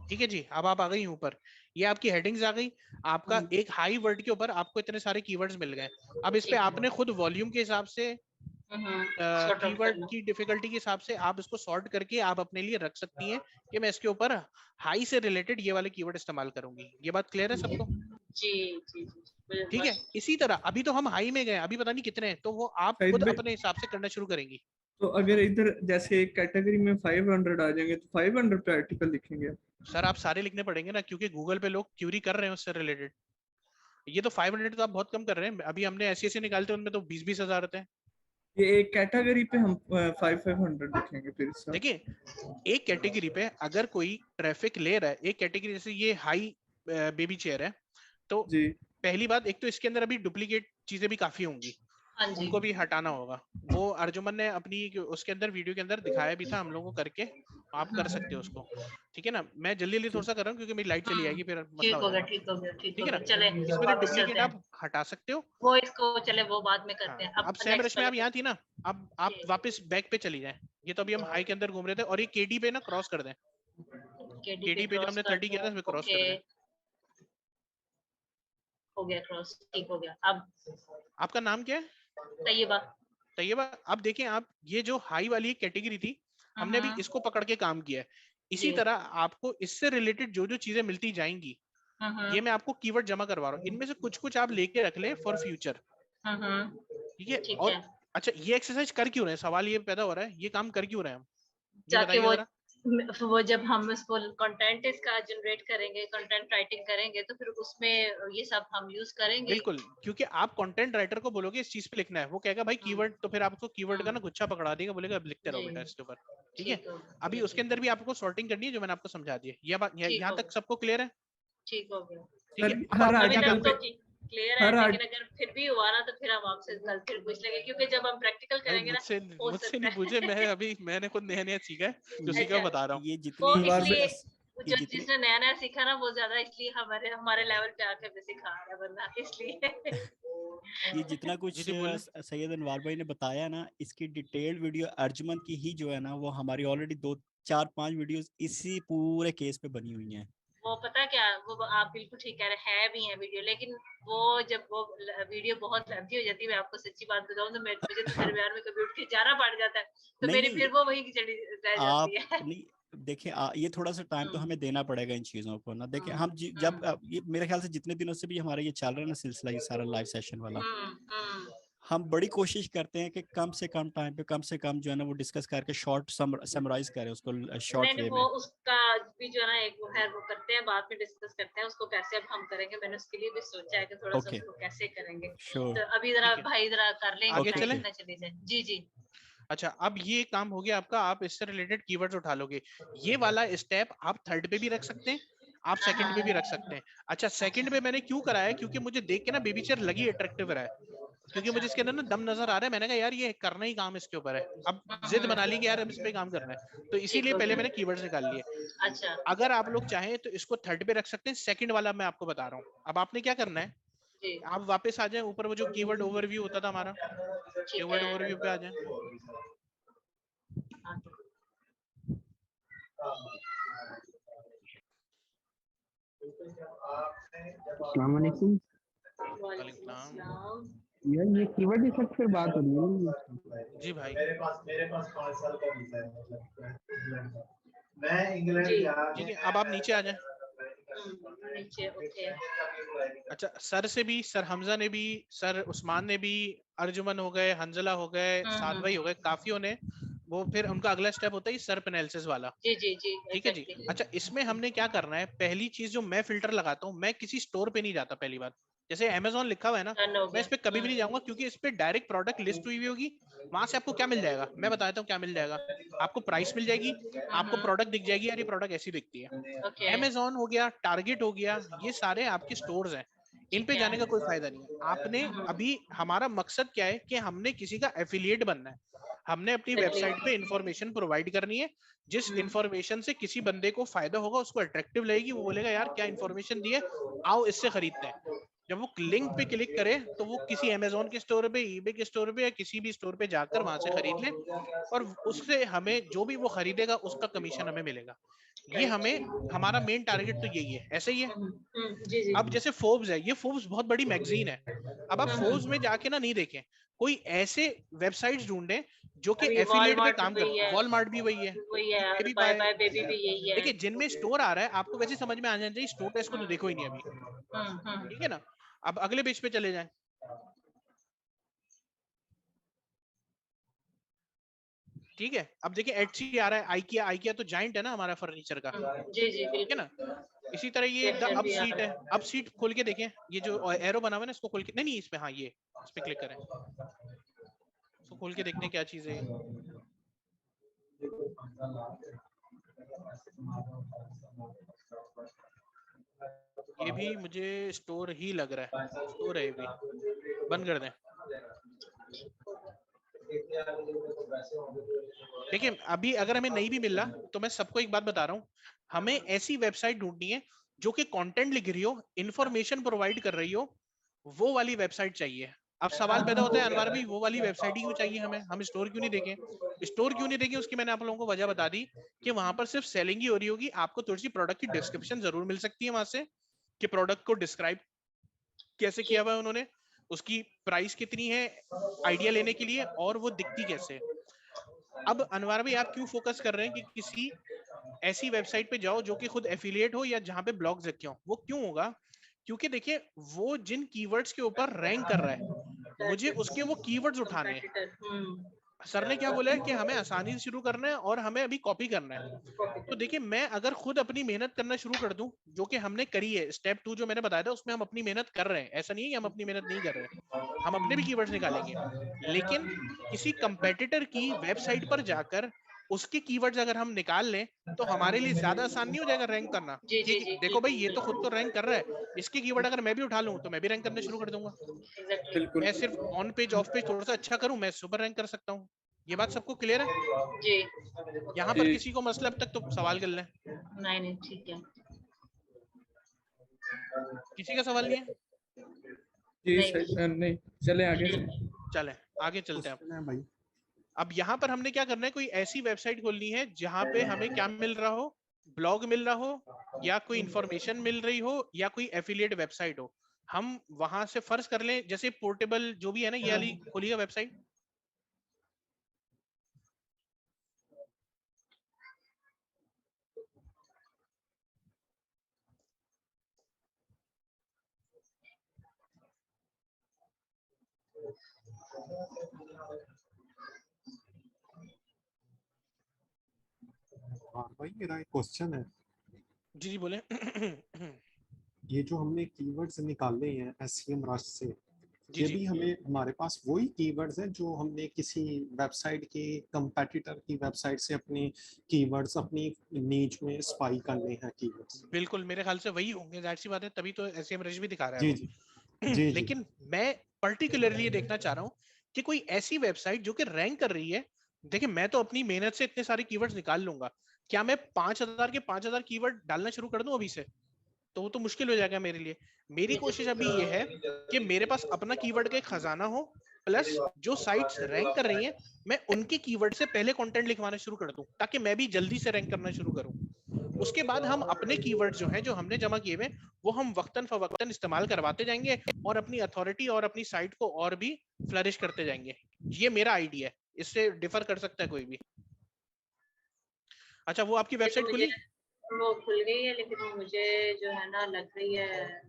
ठीक है जी, अब आप आ गई ऊपर, ये आपकी हेडिंग्स आ गई। आपका एक हाई वर्ड के ऊपर आपको इतने सारे कीवर्ड्स मिल गए। अब इस पे आपने खुद वॉल्यूम के हिसाब से, कीवर्ड की डिफिकल्टी के हिसाब से आप इसको सॉर्ट करके आप अपने लिए रख सकती हैं कि मैं इसके ऊपर हाई से रिलेटेड ये वाले कीवर्ड इस्तेमाल करूंगी। ये बात क्लियर है सबको? जी जी जी ठीक है। इसी तरह अभी तो हम हाई में गए, अभी पता नहीं कितने हैं, तो वो आप शायद खुद भी- अपने हिसाब से करना शुरू करेंगी। तो अगर इधर जैसे एक कैटेगरी में 500 आ जाएंगे तो 500 पे आर्टिकल लिखेंगे। सर आप सारे लिखने पड़ेंगे ना, क्योंकि गूगल पे लोग क्यूरी कर रहे हैं उससे रिलेटेड। ये तो 500 तो आप बहुत कम कर रहे हैं। अभी हमने ऐसे निकालते हैं, उनमें तो 20-20 हजार आते हैं। ये एक कैटेगरी पे हम 500 लिखेंगे फिर इसका। देखिए, एक कैटेगरी पे अगर कोई ट्रैफिक ले रहा है, एक कैटेगरी जैसे ये हाई बेबी चेयर है, तो जी पहली बात, एक तो इसके अंदर अभी डुप्लीकेट चीजें भी काफी होंगी, हाँ जी उनको भी हटाना होगा। वो अर्जुमन ने अपनी उसके अंदर वीडियो के अंदर दिखाया भी था हम लोगों को करके, आप कर सकते हो उसको। ठीक है ना, मैं जल्दी जल्दी थोड़ा सा कर रहा हूँ क्योंकि मेरी लाइट चली आएगी, फिर मसला ठीक हो हो गया जाएगा। ठीक हो गया ठीक ठीक हो है गया ना, चले इसमें से वापस डुप्लीकेट चलते हैं। आप हटा सकते हो। वो इसको चले वो बाद में करते हैं। अब सेम next रश में आप वाले यहाँ थी ना, अब आप वापस बैक पे चली जाएं। ये तो अभी हम हाई के अंदर घूम रहे थे, और ये केडी पे ना क्रॉस कर दें। केडी पे जो हमने 30 किया था उसमें क्रॉस कर दें। हो गया क्रॉस, ठीक हो गया। अब आपका नाम क्या है? तैयबा। तैयबा, अब देखें आप, ये जो हाई वाली कैटेगरी थी, हमने अभी इसको पकड़ के काम किया है। इसी जी। तरह आपको इससे रिलेटेड जो जो चीजें मिलती जाएंगी, ये मैं आपको कीवर्ड जमा करवा रहा हूँ, इनमें से कुछ कुछ आप लेके रख ले फॉर फ्यूचर। ठीक है। ठीक और है। अच्छा, ये एक्सरसाइज कर क्यों रहे हैं, सवाल ये पैदा हो रहा है, ये काम कर क्यों रहे हैं हम, ये जाके बताइए जरा। वो जब हम इसको कंटेंट इसका जनरेट करेंगे, कंटेंट राइटिंग करेंगे, तो फिर उसमें ये सब हम यूज करेंगे। बिल्कुल, क्योंकि आप कंटेंट राइटर को बोलोगे इस चीज पे लिखना है, वो कहेगा भाई कीवर्ड, तो फिर आपको कीवर्ड का ना गुच्छा पकड़ा देगा, बोलेगा अब लिखते रहो बेटा इसके ऊपर। ठीक है। अभी उसके अंदर भी आपको सॉर्टिंग करनी है, जो मैंने आपको समझा दी है। ये बात यहाँ तक सबको क्लियर है? ठीक हो गया। ठीक है। अब हर आपने क्या आर्टिकल करना पे है? क्लियर है, लेकिन अगर फिर भी हुआ ना तो फिर हम आपसे कल फिर पूछ लेंगे, क्योंकि जब हम प्रैक्टिकल करेंगे ना मुझसे नहीं पूछे, मैंने खुद नया नया सीखा है, जो सीखा बता रहा हूँ। ये वो जितनी इसलिए जो जितनी जिसने नया नया सीखा ना, वो ज्यादा इसलिए हमारे लेवल पे आके भी सिखा रहा है, वरना इसलिए ये जितना कुछ जी जी बोलिए। सैयद अनवार भाई ने बताया ना, इसकी डिटेल्ड वीडियो अर्जुमन की ही जो है ना, वो हमारी ऑलरेडी 2-4-5 वीडियोस इसी पूरे केस पे बनी हुई हैं। वो पता क्या, वो आप बिल्कुल ठीक कह रहे हैं, भी है वीडियो, लेकिन वो जब वो वीडियो बहुत लंबी हो जाती है, मैं आपको सच्ची बात बताऊं तो मुझे तो दरमियान में कभी उठ के जाना पड़ जाता है, तो नहीं, मेरी नहीं, फिर वो वही चली रह जाती है। नहीं देखिए, ये थोड़ा सा टाइम तो हमें देना पड़ेगा इन चीजों को ना। देखिए हम जब ये मेरे ख्याल से जितने दिनों से भी हमारा ये चल रहा है ना सिलसिला, ये सारा लाइव सेशन वाला, हम बड़ी कोशिश करते हैं कि कम से कम टाइम पे कम से कम जो है ना वो डिस्कस करके शॉर्ट समराइज करें उसको शॉर्ट वे में। वो उसका भी जो है ना एक वो है, वो करते हैं बाद में डिस्कस करते हैं उसको कैसे अब हम करेंगे। मैंने उसके लिए भी सोचा है कि थोड़ा सा उसको कैसे करेंगे। Sure. तो अभी जरा भाई जरा कर लेंगे, आगे चलें? चली जाए। जी जी। अच्छा, अब ये काम हो गया आपका, आप इससे रिलेटेड कीवर्ड्स उठा लोगे। ये वाला स्टेप आप थर्ड पे भी रख सकते हैं, आप सेकंड पे भी रख सकते हैं। अच्छा, सेकंड पे मैंने क्यों कराया, क्योंकि मुझे देख के ना बेबी चेयर लगी अट्रैक्टिव रहा है, क्योंकि मुझे इसके अंदर ना दम नजर आ रहा है। मैंने कहा यार ये करना ही काम इसके ऊपर है, अब जिद बना ली कि यार अब इस पे काम करना है, तो इसीलिए पहले मैंने कीवर्ड्स निकाल लिए। अच्छा, अगर आप लोग चाहें तो इसको थर्ड पे रख सकते हैं। सेकंड वाला मैं आपको बता रहा हूँ। अब आपने क्या करना है, आप वापस आ जाएं ऊपर, वो जो कीवर्ड ओवरव्यू होता था हमारा, कीवर्ड ओवरव्यू पे आ जाएं। अस्सलाम वालेकुम। यार ये कीवर्ड ही सब फिर बात हो रही है जी भाई। मेरे पास 5 साल का वीजा है, मतलब मैं इंग्लैंड गया। ठीक है, अब आप नीचे आ जाएं। नीचे ओके। अच्छा, सर से भी, सर हमजा ने भी, सर उस्मान ने भी, अर्जुमन हो गए, हंजला हो गए, साद भाई हो गए, काफियों ने, वो फिर उनका अगला स्टेप होता है सर्प एनालिसिस वाला। जी जी जी, ठीक है जी। अच्छा, इसमें हमने क्या करना है, पहली चीज जो मैं फिल्टर लगाता हूँ, मैं किसी स्टोर पे नहीं जाता। पहली बात, जैसे Amazon लिखा हुआ है ना, मैं इस पे कभी भी नहीं जाऊंगा, क्योंकि इस पे डायरेक्ट प्रोडक्ट लिस्ट हुई होगी। वहां से आपको क्या मिल जाएगा, मैं बताता हूँ क्या मिल जाएगा। आपको प्राइस मिल जाएगी, आपको प्रोडक्ट दिख जाएगी, यार ये प्रोडक्ट ऐसी दिखती है। Amazon हो गया, टारगेट हो गया, ये सारे आपके स्टोर्स हैं, इन पे जाने का कोई फायदा नहीं है। आपने अभी, हमारा मकसद क्या है कि हमने किसी का एफिलिएट बनना है। हमने अपनी वेबसाइट पे इंफॉर्मेशन प्रोवाइड करनी है, जिस इंफॉर्मेशन से किसी बंदे को फायदा होगा, उसको अट्रैक्टिव लगेगी, वो बोलेगा यार क्या इंफॉर्मेशन दी है, आओ इससे खरीदते हैं। जब वो लिंक पे क्लिक करे तो वो किसी अमेजोन के स्टोर पे, ईबे के स्टोर पे या किसी भी स्टोर पे जाकर वहां से खरीद ले और उससे हमें जो भी वो खरीदेगा उसका कमीशन हमें मिलेगा। ये हमें, हमारा मेन टारगेट तो यही है। ऐसे ही है। जी जी। अब जैसे फोर्ब्स है, ये फोर्ब्स बहुत बड़ी मैगजीन है। अब आप फोर्ब्स में जाके ना नहीं देखें, कोई ऐसे वेबसाइट्स ढूंढें जो कि एफिलिएट पे काम करते हैं। वॉलमार्ट भी वही है, यार, baby bye bye, bye baby भी यही है। देखिए जिनमें स्टोर आ रहा है आपको वैसे समझ में आ जाना चाहिए, स्टोर टेस्ट को तो देखो ही नहीं अभी, ठीक है ना। अब अगले पेज पे चले जाएं। ठीक है, अब देखिए एटसी आ रहा है, आइकिया, आइकिया तो जाइंट है ना हमारा फर्नीचर का, जी जी ठीक है ना। इसी तरह ये द Picture अप भी आ सीट रहा है, अप सीट खोल के देखें, ये जो एरो बना हुआ है ना इसको खोल के, नहीं नहीं इस पे, हाँ ये इस पे क्लिक करें, इसको खोल के देखते हैं क्या चीज है। ये भी मुझे स्टोर ही लग रहा है, स्टोर है ये भी, बंद कर दें। देखिए अभी अगर हमें नहीं भी मिल रहा तो मैं सबको एक बात बता रहा हूँ, हमें ऐसी वेबसाइट ढूंढनी है जो कि कंटेंट लिख रही हो, इंफॉर्मेशन प्रोवाइड कर रही हो, वो वाली वेबसाइट चाहिए। अब सवाल पैदा होता है अनवर भाई वो वाली वेबसाइट ही क्यों चाहिए हमें, हम स्टोर क्यों नहीं देखें? स्टोर क्यों नहीं देखें उसकी मैंने आप लोगों को वजह बता दी कि वहां पर सिर्फ सेलिंग ही हो रही होगी, आपको थोड़ी सी प्रोडक्ट की डिस्क्रिप्शन जरूर मिल सकती है वहां से कि प्रोडक्ट को डिस्क्राइब कैसे किया हुआ है उन्होंने, उसकी प्राइस कितनी है आइडिया लेने के लिए, और वो दिखती कैसे है। अब अनवर भाई आप क्यों फोकस कर रहे हैं कि किसी ऐसी वेबसाइट पे जाओ जो कि खुद एफिलिएट हो या जहां पे ब्लॉग्स रखे हो? वो क्यों होगा? क्योंकि देखिए वो जिन कीवर्ड्स के ऊपर रैंक कर रहा है मुझे उसके वो कीवर्ड्स उठाने हैं। सर ने क्या बोला है कि हमें आसानी से शुरू करना है और हमें अभी कॉपी करना है। तो देखिए मैं अगर खुद अपनी मेहनत करना शुरू कर दूं, जो कि हमने करी है, स्टेप 2 जो मैंने बताया था उसमें हम अपनी मेहनत कर रहे हैं, ऐसा नहीं है कि हम अपनी मेहनत नहीं कर रहे, हम अपने भी कीवर्ड्स निकालेंगे, लेकिन किसी कंपेटिटर की वेबसाइट पर जाकर उसके कीवर्ड्स अगर हम निकाल लें तो हमारे लिए ज्यादा आसान नहीं हो जाएगा रैंक करना? जी जी कि जी देखो भाई ये तो खुद तो रैंक कर रहा है, इसके कीवर्ड अगर मैं भी उठा लूं तो मैं भी रैंक करना शुरू कर दूंगा। बिल्कुल मैं सिर्फ ऑन पेज ऑफ पेज थोड़ा सा अच्छा करूं, मैं सुपर रैंक कर सकता हूँ। ये बात सबको क्लियर है? जी। यहाँ पर किसी को मसला अब तक तो सवाल कर लें। नहीं नहीं ठीक है। किसी का सवाल नहीं है? जी नहीं, चले आगे। चले आगे चलते हैं क्वेश्चन है भाई। अब यहाँ पर हमने क्या करना है, कोई ऐसी वेबसाइट खोलनी है जहाँ पे हमें क्या मिल रहा हो, ब्लॉग मिल रहा हो या कोई इंफॉर्मेशन मिल रही हो या कोई एफिलिएट वेबसाइट हो। हम वहां से फर्ज कर लें जैसे पोर्टेबल जो भी है ना, ये वाली खोलिए वेबसाइट। हाँ भाई मेरा एक क्वेश्चन है। जी जी बोले। ये जो हमने कीवर्ड्स निकाले हैं एसईएम रश से, जी ये जी भी हमें हमारे पास वही कीवर्ड्स हैं जो हमने किसी वेबसाइट की कंपेटिटर की वेबसाइट से अपनी कीवर्ड्स अपनी नीच में स्पाई करने हैं कीवर्ड्स? बिल्कुल मेरे ख्याल से वही होंगे, जाहिर सी बात है, तभी तो एसईएम रश भी दिखा रहा है जी वो। जी जी जी। लेकिन मैं पर्टिकुलरली ये देखना चाह रहा हूँ कि कोई ऐसी वेबसाइट जो कि रैंक कर रही है। देखिए मैं तो अपनी मेहनत से इतने सारे कीवर्ड्स निकाल लूंगा, क्या मैं 5000 के 5000 कीवर्ड डालना शुरू कर दूं अभी से? तो वो तो मुश्किल हो जाएगा मेरे लिए। मेरी कोशिश अभी ये है कि मेरे पास अपना कीवर्ड का एक खजाना हो, प्लस जो साइट्स रैंक कर रही हैं मैं उनके कीवर्ड से पहले कंटेंट लिखवाना शुरू कर दूं ताकि मैं भी जल्दी से रैंक करना शुरू करूं। उसके बाद हम अपने कीवर्ड जो हैं जो हमने जमा किए हुए वो हम वक्तन फवक्तन इस्तेमाल करवाते जाएंगे और अपनी अथॉरिटी और अपनी साइट को और भी फ्लरिश करते जाएंगे। ये मेरा आइडिया है, इससे डिफर कर सकता है कोई भी। अच्छा वो आपकी वेबसाइट खुली? वो खुल गई है लेकिन वो मुझे जो है ना लग रही है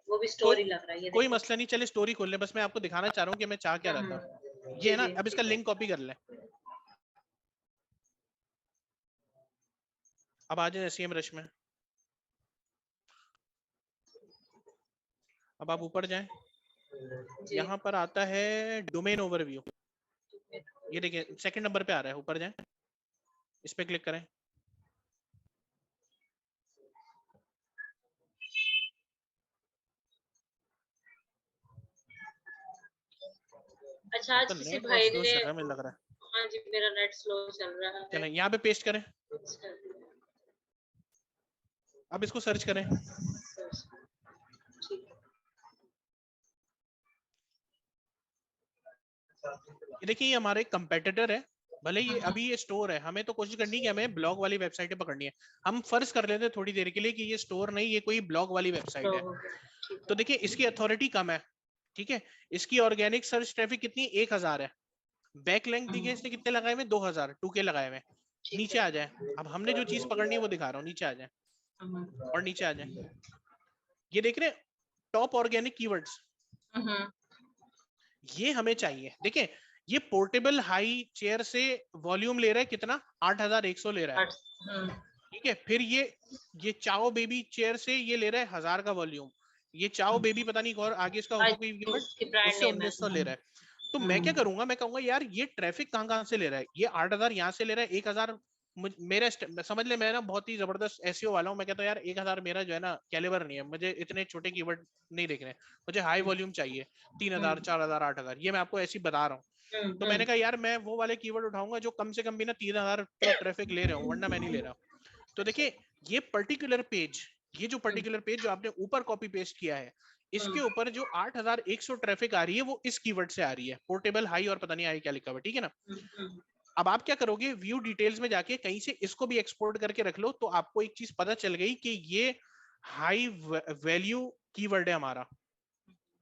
वो भी स्टोरी लग रहा है। कोई मसला नहीं, चले स्टोरी खोल ले, बस मैं आपको दिखाना चाह रहा हूँ कि मैं चाह क्या रहा था। ये है ना, अब इसका लिंक कॉपी कर ले। अब आ जाए एसईएम रश में, अब आप ऊपर जाएं, यहाँ पर आता है डोमेन ओवरव्यू, ये देखिए सेकंड नंबर पे आ रहा है, ऊपर जाएं, इस पे क्लिक करें। अच्छा आज किसी भाई ने, मुझे लग रहा है हाँ जी मेरा नेट स्लो चल रहा है। चलें यहाँ पे पेस्ट करें, अब इसको सर्च करें। ये देखिए ये हमारे कंपेटिटर है, भले ये अभी ये स्टोर है, हमें तो कोशिश करनी है कि हमें ब्लॉग वाली वेबसाइट पकड़नी है। हम फर्ज कर लेते हैं थोड़ी देर के लिए कि ये स्टोर नहीं, ये कोई ब्लॉग वाली वेबसाइट है। तो देखिए इसकी अथॉरिटी कम है, ठीक है, इसकी ऑर्गेनिक सर्च ट्रैफिक कितनी 1000 है, बैक लिंक देखिए इसने कितने लगाए हुए 2000 2K लगाए हुए। नीचे आ जाए, अब हमने जो चीज पकड़नी है वो दिखा रहा हूँ, नीचे आ जाए और नीचे आ जाए, ये देख रहे टॉप ऑर्गेनिक कीवर्ड्स, ये हमें चाहिए। देखिए ये पोर्टेबल हाई चेयर से वॉल्यूम ले रहा है कितना 8100 ले रहा है, ठीक है। फिर ये चाओ बेबी चेयर से ये ले रहा है 1000 का वॉल्यूम, ये चाओ बेबी पता नहीं और आगे इसका होगा कोई कीवर्ड, उससे 1900 ले रहा है। तो मैं क्या करूंगा, मैं कहूंगा यार ये ट्रैफिक कहाँ से ले रहा है, ये 8000 यहाँ से ले रहा है, 1000 मेरा समझ ले, मैं ना बहुत ही जबरदस्त एसईओ वाला हूँ, मैं कहता हूँ यार 1000 मेरा जो है ना कैलिबर नहीं है, मुझे इतने छोटे कीवर्ड नहीं देखने, मुझे हाई वॉल्यूम चाहिए 3000 4000 8000, ये मैं आपको ऐसे ही बता रहा हूँ। तो मैंने कहा यार मैं वो वाले कीवर्ड उठाऊंगा जो कम से कम भी ना 3000 ट्रैफिक ले रहे हूँ, वरना मैं नहीं ले रहा। तो देखिए ये पर्टिकुलर पेज, ये जो पर्टिकुलर पेज जो आपने ऊपर कॉपी पेस्ट किया है, इसके ऊपर जो 8100 ट्रैफिक आ रही है वो इस कीवर्ड से आ रही है, पोर्टेबल हाई और पता नहीं आई क्या लिखा हुआ, ठीक है ना। अब आप क्या करोगे, व्यू डिटेल्स में जाके कहीं से इसको भी एक्सपोर्ट करके रख लो, तो आपको एक चीज पता चल गई कि ये हाई वैल्यू कीवर्ड है हमारा,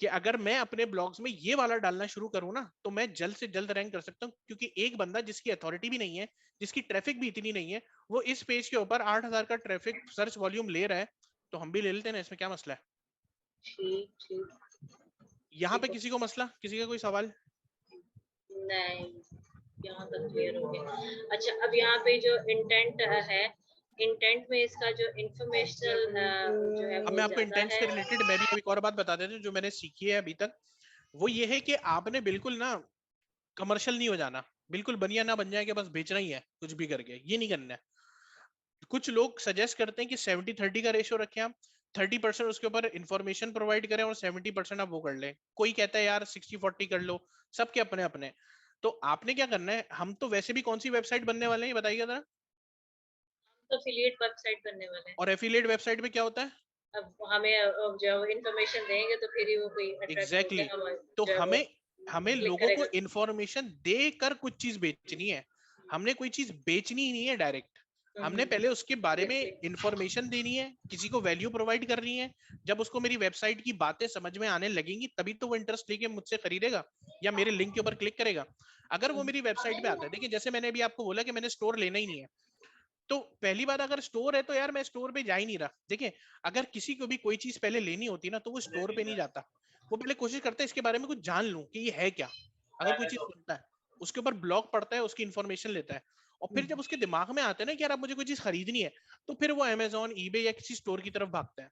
कि अगर मैं अपने ब्लॉग्स में ये वाला डालना शुरू करूं ना तो मैं जल्द से जल्द रैंक कर सकता हूं, क्योंकि एक बंदा जिसकी अथॉरिटी भी नहीं है, जिसकी ट्रैफिक भी इतनी नहीं है, वो इस पेज के ऊपर 8000 का ट्रैफिक सर्च वॉल्यूम ले रहा है, तो हम भी ले लेते हैं ना, इसमें क्या मसला है। यहाँ पे किसी को मसला, किसी का कोई सवाल? नहीं, यहाँ तक क्लियर हो गया। अच्छा, अब यहाँ पे जो इंटेंट है, इंटेंट में इसका जो इंफॉर्मेशनल जो है अब वो मैं आपको ज्यादा इंटेंट है। से रिलेटेड मैं भी एक और बात बता देता हूँ जो मैंने सीखी है अभी तक, वो ये है कि आपने बिल्कुल ना कमर्शियल नहीं हो जाना, बिल्कुल बनिया ना बन जाए कि बस बेचना ही है कुछ भी करके, ये नहीं करना है। कुछ लोग सजेस्ट करते हैं कि 70-30 का रेशियो रखें आप, 30% उसके ऊपर इंफॉर्मेशन प्रोवाइड करें और 70% आप वो कर लें। कोई कहता है यार 60-40 कर लो, सबके अपने अपने। तो आपने क्या करना है, हम तो वैसे भी कौन सी वेबसाइट बनने वाले हैं बताइएगा जरा। तो एफिलिएट वेबसाइट बनने वाले हैं। और एफिलिएट वेबसाइट में क्या होता है, अब हमें जो इंफॉर्मेशन देंगे तो फिर ही वो कोई अट्रैक्ट एग्जैक्टली होकर तो जो है वो हमें क्लिक लोगों को करेगा। इंफॉर्मेशन देकर कुछ चीज बेचनी है, हमने कोई चीज बेचनी ही नहीं है डायरेक्ट, हमने पहले उसके बारे में इंफॉर्मेशन देनी है, किसी को वैल्यू प्रोवाइड करनी है। जब उसको मेरी वेबसाइट की बातें समझ में आने लगेंगी तभी तो वो इंटरेस्ट लेके मुझसे खरीदेगा या मेरे लिंक के ऊपर क्लिक करेगा। अगर वो मेरी वेबसाइट पे आता है, देखिए जैसे मैंने अभी आपको बोला कि मैंने स्टोर लेना ही नहीं है, तो पहली बात अगर स्टोर है तो यार मैं स्टोर पे जा ही नहीं रहा। देखिए अगर किसी को भी कोई चीज पहले लेनी होती ना तो वो स्टोर पे नहीं जाता, वो पहले कोशिश करता है इसके बारे में कुछ जान लूं कि ये है क्या। अगर कोई चीज सुनता है, उसके ऊपर ब्लॉग पढ़ता है, उसकी इन्फॉर्मेशन लेता है, और फिर जब उसके दिमाग में आता है ना कि यार अब मुझे कोई चीज खरीदनी है, तो फिर वो अमेजोन ईबे या किसी स्टोर की तरफ भागता है।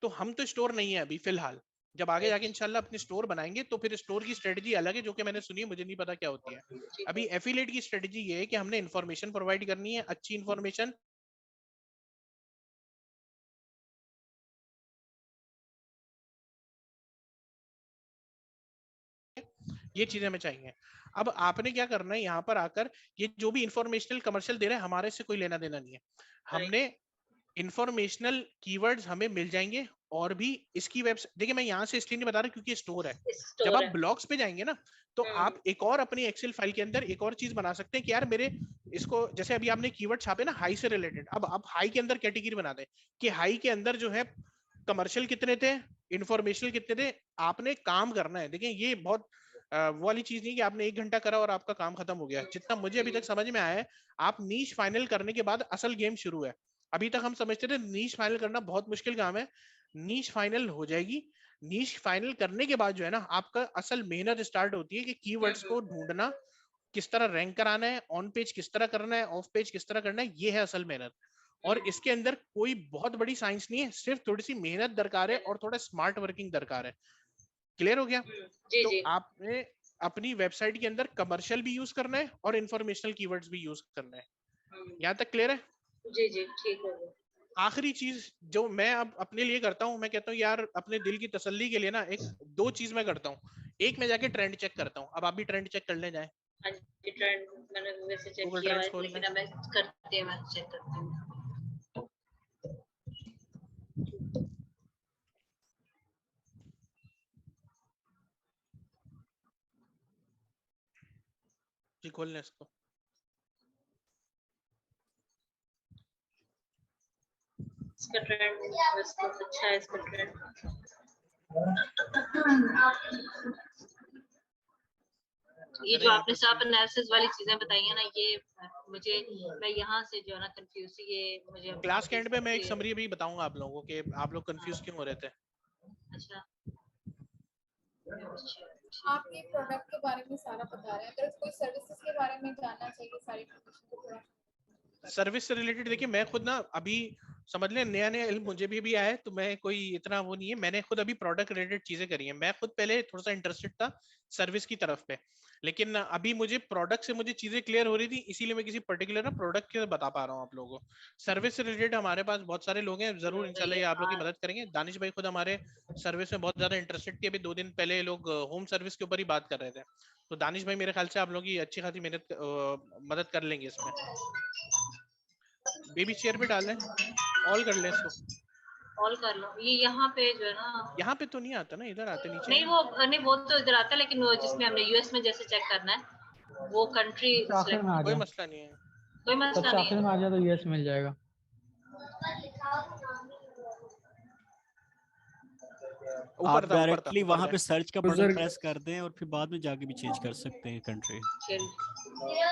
तो हम तो स्टोर नहीं है अभी फिलहाल, जब आगे जाके इंशाल्लाह अपनी स्टोर बनाएंगे तो फिर स्टोर की स्ट्रेटजी अलग है, जो कि मैंने सुनी है, मुझे नहीं पता क्या होती है। अभी एफिलिएट की स्ट्रेटजी ये है कि हमने इन्फॉर्मेशन प्रोवाइड करनी है, अच्छी इन्फॉर्मेशन, ये चीजें हमें चाहिए। अब आपने क्या करना है, यहाँ पर आकर ये जो भी इंफॉर्मेशनल कमर्शियल दे रहे हैं हमारे से कोई लेना देना नहीं है। हमने इंफॉर्मेशनल कीवर्ड्स हमें मिल जाएंगे, और भी इसकी वेबसाइट देखिए मैं यहाँ से इसलिए नहीं बता रहा क्योंकि स्टोर है। जब आप ब्लॉग्स पे जाएंगे ना तो आप एक और अपनी एक्सेल फाइल के अंदर एक और चीज बना सकते हैं कि यार मेरे इसको, जैसे अभी आपने कीवर्ड छापे ना हाई से रिलेटेड, अब आप हाई के अंदर कैटेगरी बना दें कि हाई के अंदर जो है कमर्शियल कितने थे, इंफॉर्मेशनल कितने थे, आपने काम करना है। देखिए ये बहुत वो वाली चीज नहीं कि आपने 1 घंटा करा और आपका काम खत्म हो गया। जितना मुझे अभी तक समझ में आया है, आप नीश फाइनल करने के बाद असल गेम शुरू है। अभी तक हम समझते थे नीश फाइनल करना बहुत मुश्किल काम है, नीश फाइनल हो जाएगी। नीश फाइनल करने के बाद जो है ना आपका असल मेहनत स्टार्ट होती है कि कीवर्ड्स को ढूंढना, किस तरह रैंक कराना है, ऑन पेज किस तरह करना है, ऑफ पेज किस तरह करना है, ये है असल मेहनत। और इसके अंदर कोई बहुत बड़ी साइंस नहीं है, सिर्फ थोड़ी सी मेहनत दरकार है और थोड़ा स्मार्ट वर्किंग दरकार है। क्लियर हो गया? तो आपने अपनी वेबसाइट के अंदर कमर्शियल भी यूज करना है और इंफॉर्मेशनल कीवर्ड्स भी यूज करना है। यहाँ तक क्लियर है? जी जी ठीक हो गया। आखिरी चीज जो मैं अब अपने लिए करता हूँ, मैं कहता हूँ यार अपने दिल की तसल्ली के लिए ना एक 2 चीज मैं करता हूँ। एक मैं जाके ट्रेंड चेक करता हूँ, अब आप भी ट्रेंड चेक कर ले जाए। हाँ जी, ट्रेंड मैंने वैसे चेक गूगल किया ट्रेंड्स है, खोल लेकिन लें। अब मैं करती हूँ, मैं चेक करती हूँ। जी खोल लें इसको। इसका ट्रेंड अच्छा है, इसका ट्रेंड। ये जो आपने सब एनालिसिस वाली चीजें बताई है ना, ये मुझे, मैं यहाँ से जो है ना कंफ्यूज, ये मुझे क्लास के एंड पे मैं एक समरी भी बताऊंगा आप लोगों को कि आप लोग कंफ्यूज क्यों हो रहे थे। अच्छा, आपके प्रोडक्ट के बारे में सारा बता रहे हैं, अगर कोई सर्विसेज के बारे में जानना चाहिए सारी इन्फॉर्मेशन को थोड़ा। सर्विस से रिलेटेड देखिए, मैं खुद ना अभी समझ लें नया नया इल्म मुझे भी आया है, तो मैं कोई इतना वो नहीं है। मैंने खुद अभी प्रोडक्ट रिलेटेड चीजें करी हैं। मैं खुद पहले थोड़ा सा इंटरेस्टेड था सर्विस की तरफ पे, लेकिन अभी मुझे प्रोडक्ट से मुझे चीजें क्लियर हो रही थी, इसीलिए मैं किसी पर्टिकुलर ना प्रोडक्ट के बता पा रहा हूँ आप लोगों को। सर्विस से रिलेटेड हमारे पास बहुत सारे लोग हैं, जरूर इंशाल्लाह ये आप लोग की मदद करेंगे। दानिश भाई खुद हमारे सर्विस में बहुत ज्यादा इंटरेस्टेड थे। अभी 2 दिन पहले लोग होम सर्विस के ऊपर ही बात कर रहे थे, तो दानिश भाई मेरे ख्याल से आप लोग की अच्छी खासी मदद कर लेंगे इसमें। बेबी चेयर पे डाल लें, ऑल कर लें इसको, ऑल कर लो। ये यहाँ पे जो है ना, यहाँ पे तो नहीं आता ना, इधर आते नीचे नहीं वो तो इधर आता है, लेकिन वो जिसमें हमने यूएस में जैसे चेक करना है वो कंट्री आखिर में आ कोई जाओ, मसला नहीं है, कोई मसला सबसे नहीं आखिर में आ जाओ तो यूएस मिल जाएगा। आप डायरेक्टली वहाँ पे सर्च का बटन प्रेस कर दें और फिर बाद में जाके भी चेंज कर सकते हैं कंट्री।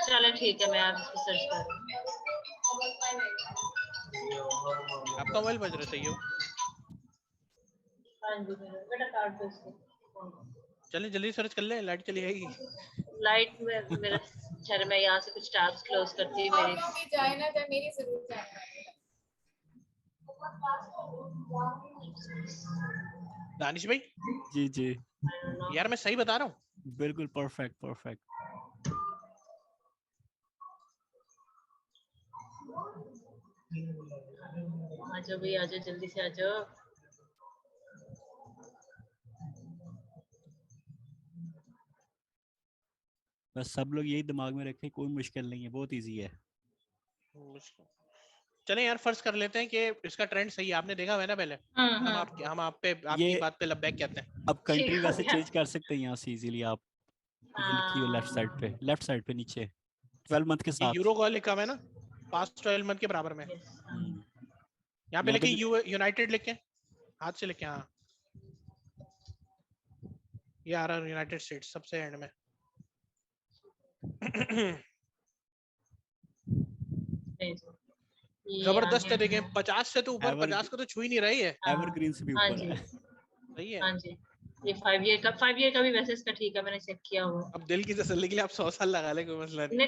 चलो ठीक है, मैं आप इसको सर्च कर रही हूँ। आपका मोबाइल बज रहा सही हो? हाँ जी, बेटा काट दो इसको। चलिए जल्दी सर्च कर ले, लाइट चली जाएगी। लाइट में मेरा चल, मैं यहाँ से कुछ टैब्स क्लोज करती हूँ। मेरी भी जाए ना जाए, मेरी जरूर जाए। दानिश भाई जी जी यार मैं सही बता रहा हूँ? बिल्कुल परफेक्ट परफेक्ट। आजाओ भाई, आजाओ जल्दी से आजाओ। बस सब लोग यही दिमाग में रखें, कोई मुश्किल नहीं है, बहुत इजी है। चले यार फर्ज कर लेते हैं कि इसका ट्रेंड सही है, आपने देखा हुआ है ना पहले। हम आप पे आपकी बात पे लब्बैक कहते हैं। अब कंट्री वैसे चेंज कर सकते हैं यहाँ से इजीली। आप ये लिखी हो लेफ्ट साइड पे नीचे 12 मंथ के साथ यूरो का लिखा हुआ है ना, पास्ट 12 मंथ के बराबर में। यहाँ पे लिखे यूनाइटेड लिखे, हाथ से लिखे। हाँ ये आ रहा है यूनाइटेड स्टेट्स सबसे एंड में। जबरदस्त है, देखें 50 से तो ऊपर, 50 को तो छू ही नहीं रही है। एवरग्रीन से भी ऊपर है। सही है। हाँ जी, ये 5 ईयर का भी वैसे इसका ठीक है, मैंने चेक किया हुआ। अब दिल की तसल्ली के लिए आप 100 साल लगा ले, कोई मसला नहीं।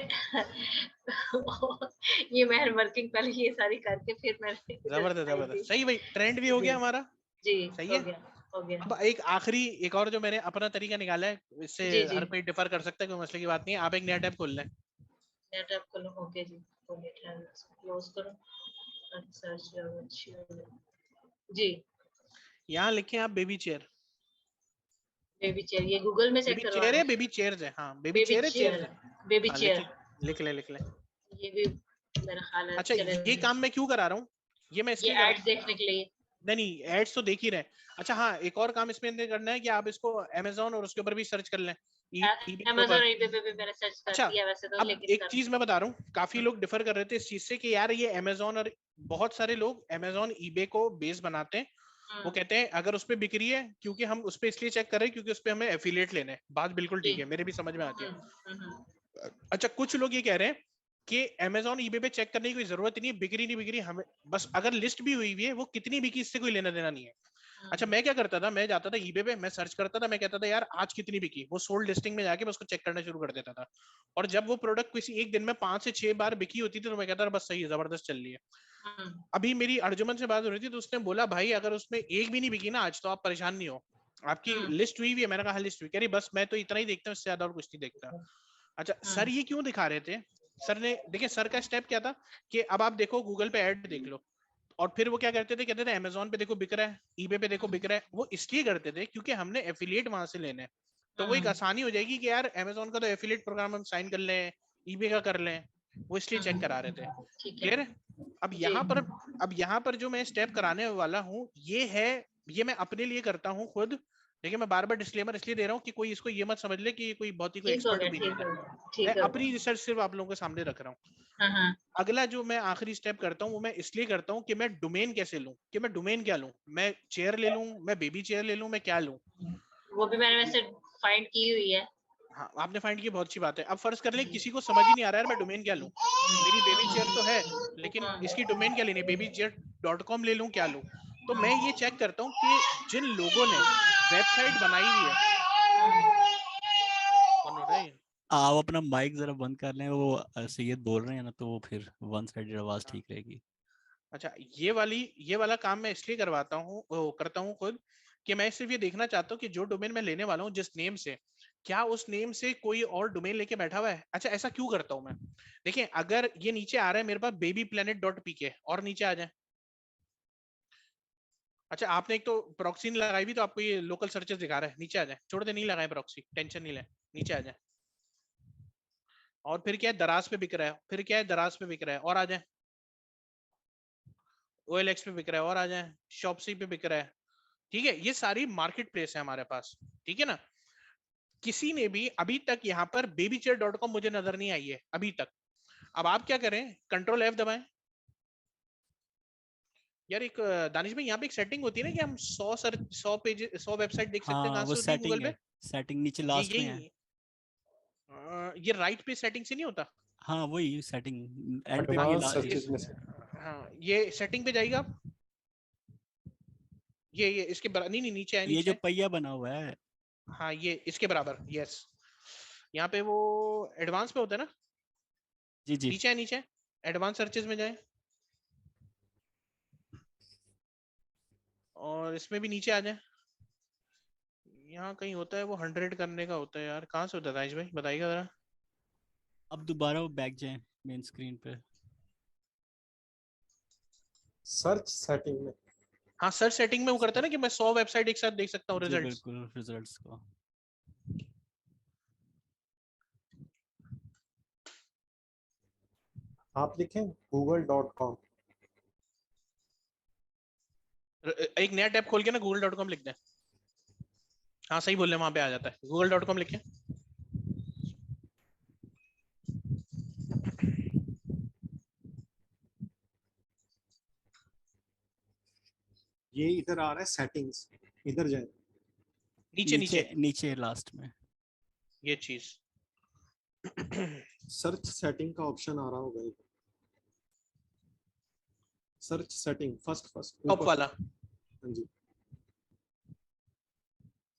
ये मैं वर्किंग पहले ये सारी करके फिर मैंने जबरदस्त सही भाई, ट्रेंड भी हो गया हमारा। जी सही है, हो गया। अब एक और जो मैंने अपना तरीका निकाला है, इससे हर कोई डिफर कर सकता है, कोई मसले की बात नहीं है। आप एक नया टैब खोल लें। नया टैब खोलो, ओके जी, क्लोज करो, सर्च जी। यहाँ लिखे आप बेबी चेयर। बेबी चेयर, ये गूगल में चेक बेबी करवाना चेयर है, बेबी चेयर्स है। हाँ बेबी चेयर है, चेयर है, बेबी चेयर। लिख ले ये भी मेरा ख्याल है। अच्छा ये काम मैं क्यों करा रहा हूँ, ये मैं इसलिए एड्स देखने के लिए। नहीं एड्स तो देख ही रहे। अच्छा हाँ, एक और काम इसमें करना है कि आप इसको अमेज़न और उसके ऊपर भी सर्च कर लें। Amazon eBay पे मैंने सर्च कर दिया वैसे तो। अब एक चीज मैं बता रहा हूँ, काफी लोग डिफर कर रहे थे इस चीज से कि यार ये Amazon और बहुत सारे लोग Amazon eBay को बेस बनाते हैं। वो कहते हैं अगर उस पे बिक्री है, क्योंकि हम उस पे इसलिए चेक कर रहे हैं क्योंकि उस पे हमें एफिलिएट लेने हैं। बात बिल्कुल ठीक है, मेरे भी समझ में आती है। अच्छा कुछ लोग ये कह रहे हैं कि Amazon eBay पे चेक करने की कोई जरूरत नहीं है, बिक्री नहीं बिक्री हमें बस अगर लिस्ट भी हुई है वो कितनी बिकी इससे कोई लेना देना नहीं है। अच्छा मैं क्या करता था, मैं जाता था eBay पे, मैं सर्च करता था, मैं कहता था यार आज कितनी बिकी, वो सोल्ड लिस्टिंग में जाके मैं उसको चेक करना शुरू कर देता था। और जब वो प्रोडक्ट किसी एक दिन में 5 से 6 बार बिकी होती थी तो मैं कहता था बस सही है, जबरदस्त चल रही है। अभी मेरी अर्जुमन से बात हो रही थी तो उसने बोला भाई अगर उसमें एक भी नहीं बिकी ना आज तो आप परेशान नहीं हो, आपकी लिस्ट हुई भी है। मैंने कहा लिस्ट हुई, कह रही बस मैं तो इतना ही देखता हूँ, इससे ज्यादा और कुछ नहीं देखता। अच्छा सर ये क्यों दिखा रहे थे, सर ने देखिए सर का स्टेप क्या था कि अब आप देखो गूगल पे ऐड देख लो, और फिर वो क्या करते थे, कहते थे अमेज़न पे देखो बिक रहा है, eBay पे देखो बिक रहा है। वो इसलिए करते थे क्योंकि हमने एफिलिएट वहां से लेने हैं, तो वो एक आसानी हो जाएगी कि यार अमेज़न का तो एफिलिएट प्रोग्राम हम साइन कर लें, eBay का कर लें, वो इसलिए चेक करा रहे थे। क्लियर है? अब यहाँ पर जो मैं स्टेप कराने वाला हूँ ये है, ये मैं अपने लिए करता हूँ खुद, देखिए मैं बार बार डिस्क्लेमर इसलिए दे रहा हूँ कि कोई इसको ये मत समझ ले कि ये कोई बहुत ही कोई ठीक हो एक्सपर्ट गया, ओपिनियन ठीक है। हो गया, ठीक मैं हो अपनी गया। रिसर्च सिर्फ आप लोगों के सामने रख रहा हूँ। हाँ हाँ अगला जो मैं आखिरी स्टेप करता हूँ वो मैं इसलिए करता हूँ कि मैं डोमेन कैसे लूँ, कि मैं डोमेन क्या लूँ, मैं चेयर ले लूँ, मैं बेबी चेयर ले लूँ, मैं क्या लूँ। वो भी मैंने वैसे फाइंड की हुई है। हाँ आपने फाइंड की, बहुत अच्छी बात है। अब फर्ज कर ले किसी को समझ ही नहीं आ रहा है मैं डोमेन क्या लूँ, मेरी बेबी चेयर तो है लेकिन इसकी डोमेन क्या लेनी है, babychair.com ले लूँ क्या लूँ। तो मैं ये चेक करता हूँ कि जिन लोगों ने वेबसाइट बनाई हुई है, कौन हो रहा है ये? आप अपना माइक जरा बंद कर लें, वो सैयद बोल रहे हैं ना, तो वो फिर वन साइडेड आवाज ठीक रहेगी। अच्छा ये वाला काम मैं इसलिए करवाता हूँ, करता हूँ खुद, कि मैं सिर्फ ये देखना चाहता हूँ कि जो डोमेन मैं लेने वाला हूँ जिस नेम से, क्या उस नेम से कोई और डोमेन लेके बैठा हुआ है। अच्छा ऐसा क्यों करता हूँ मैं, देखिए अगर ये नीचे आ रहा है मेरे पास babyplanet.pk और नीचे आ जाए। अच्छा आपने एक तो प्रॉक्सी नहीं लगाई हुई तो आपको ये लोकल सर्चेस दिखा रहा है, नीचे आ जाए, छोड़ दे नहीं लगाए प्रॉक्सी, टेंशन नहीं ले, नीचे आ जाए। और फिर क्या है, दराज पे बिक रहा है, फिर क्या है, दराज पे बिक रहा है और आ जाए, OLX पे बिक रहा है और आ जाए, शॉपसी पे बिक रहा है। ठीक है, ये सारी मार्केट प्लेस है हमारे पास, ठीक है ना। किसी ने भी अभी तक यहाँ पर babychair.com मुझे नजर नहीं आई है अभी तक। अब आप क्या करें, Ctrl F दबाएं। यार एक दानिश भाई यहाँ पे एक सेटिंग होती है ना कि हम 100 पेज 100 वेबसाइट देख सकते हैं, हाँ कहाँ वो से होती है गूगल सेटिंग पे? है, सेटिंग नीचे ये लास्ट में है। यही ये राइट पे सेटिंग से नहीं होता। हाँ वही सेटिंग एंड पे भी एडवांस सर्चेस में से। हाँ ये सेटिंग पे जाएगा आप, ये इसके नहीं नहीं नीचे है, ये जो नीचे। पहिया बना हुआ है, हाँ ये इसके बराबर, यस। यहाँ पे वो एडवांस पे होता है ना, जी जी नीचे है, नीचे एडवांस सर्चेस में जाए और इसमें भी नीचे आ जाए। यहाँ कहीं होता है वो 100 करने का होता है यार, कहाँ से होता है दानिश भाई बताइएगा जरा। अब दोबारा वो बैक जाए मेन स्क्रीन पे। सर्च सेटिंग में, हाँ सर्च सेटिंग में वो करता है ना कि मैं 100 वेबसाइट एक साथ देख सकता हूँ जी रिजल्ट्स। बिल्कुल, रिजल्ट्स को आप लिखें google.com। एक नया टैब खोल के ना google.com लिख दें। हाँ सही बोल रहे हैं, वहां पे आ जाता है google.com लिखे। ये इधर आ रहा है सेटिंग्स, इधर जाए, नीचे नीचे नीचे नीचे लास्ट में ये चीज। सर्च सेटिंग का ऑप्शन आ रहा होगा इधर। सर्च सेटिंग फर्स्ट टॉप वाला, हाँ जी,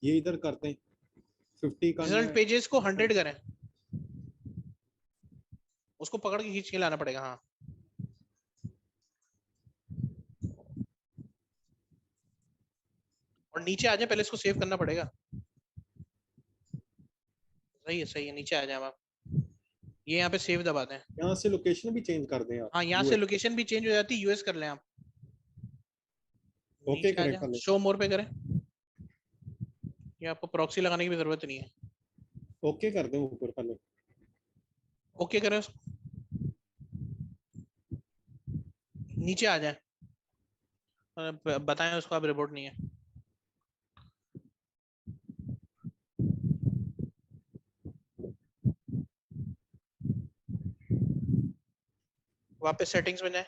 ये इधर करते हैं 50 करना रिजल्ट है। पेजेस को 100 करें, उसको पकड़ के खींच के लाना पड़ेगा। हाँ और नीचे आ जाए, पहले इसको सेव करना पड़ेगा। सही है, नीचे आ जाए आप, ये यहाँ पे सेव दबा दें। यहाँ से लोकेशन भी चेंज कर दें आप। हाँ यहाँ से लोकेशन भी चेंज हो जाती है, यूएस कर लें आप। ओके करें पहले, शो मोर पे करें, ये आपको प्रॉक्सी लगाने की भी जरूरत नहीं है। ओके कर दें ऊपर पहले। ओके करें उसको, नीचे आ जाए, बताएं उसको आप रिपोर्ट नहीं है। वापस सेटिंग्स में जाए,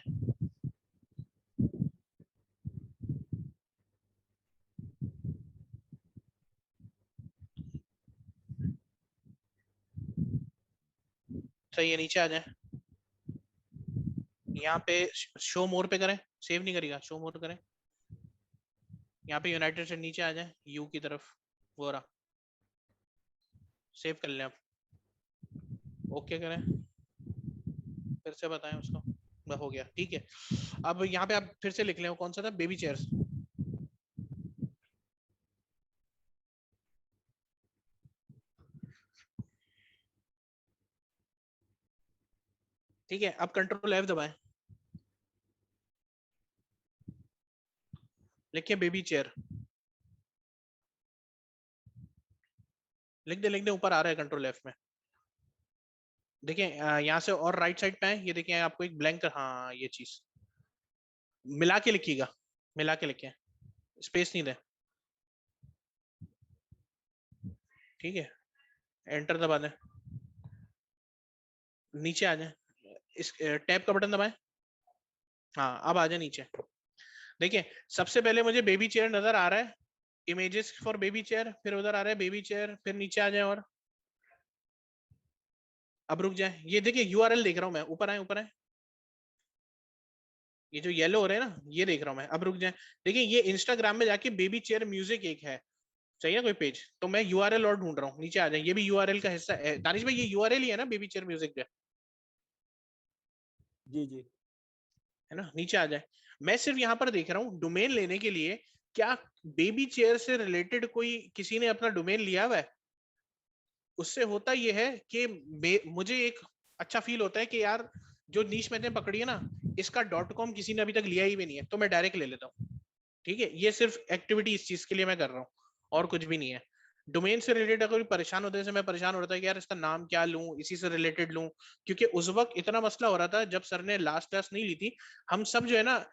सही है, नीचे आ जाए, यहाँ पे शो मोर पे करें, सेव नहीं करेगा, शो मोर करें, यहाँ पे यूनाइटेड से नीचे आ जाए, यू की तरफ, वो रहा, सेव कर लें आप, ओके करें, फिर से बताएं उसको, बस हो गया, ठीक है। अब यहाँ पे आप फिर से लिख लें, कौन सा था, बेबी चेयर्स। ठीक है, अब कंट्रोल F दबाएं, लिखिए बेबी चेयर, लिख दे, ऊपर आ रहा है कंट्रोल F में। देखिए यहाँ से और राइट साइड पे है, ये देखिए आपको एक ब्लैंक, हाँ ये चीज मिला के लिखिएगा, मिला के लिखे, स्पेस नहीं दे। ठीक है, एंटर दबा दें, नीचे आ जाए, इस टैब का बटन दबाएं, हाँ अब आ जाए नीचे। देखिए सबसे पहले मुझे बेबी चेयर नजर आ रहा है, इमेजेस फॉर बेबी चेयर, फिर उधर आ रहा है बेबी चेयर, फिर नीचे आ जाए और अब रुक जाए। ये देखिए यूआरएल देख रहा हूं मैं, ऊपर आए ऊपर आए, ये जो येलो हो रहे हैं ना ये देख रहा हूं मैं। अब रुक जाए, देखिए ये इंस्टाग्राम में जाके बेबी चेयर म्यूजिक एक है, चाहिए कोई पेज, तो मैं यूआरएल और ढूंढ रहा हूँ, नीचे आ जाए। ये भी यूआरएल का हिस्सा है दानिश भाई, ये यूआरएल ही है ना बेबी चेयर म्यूजिक जो जी जी है ना, नीचे आ जाए। मैं सिर्फ यहाँ पर देख रहा हूँ डोमेन लेने के लिए, क्या बेबी चेयर से रिलेटेड कोई किसी ने अपना डोमेन लिया हुआ है? उससे होता ये है कि मुझे एक अच्छा फील होता है कि यार जो नीश मैंने पकड़ी है ना, इसका .com किसी ने अभी तक लिया ही भी नहीं है, तो मैं डायरेक्ट ले लेता हूँ। ठीक है, ये सिर्फ एक्टिविटी इस चीज के लिए मैं कर रहा हूँ और कुछ भी नहीं है। डोमेन से रिलेटेड अगर परेशान होते, जैसे मैं परेशान हो रहा था कि यार इसका नाम क्या लूं, इसी से रिलेटेड लूं, क्योंकि उस वक्त इतना मसला हो रहा था जब सर ने लास्ट क्लास नहीं ली थी, हम सब जो है ना,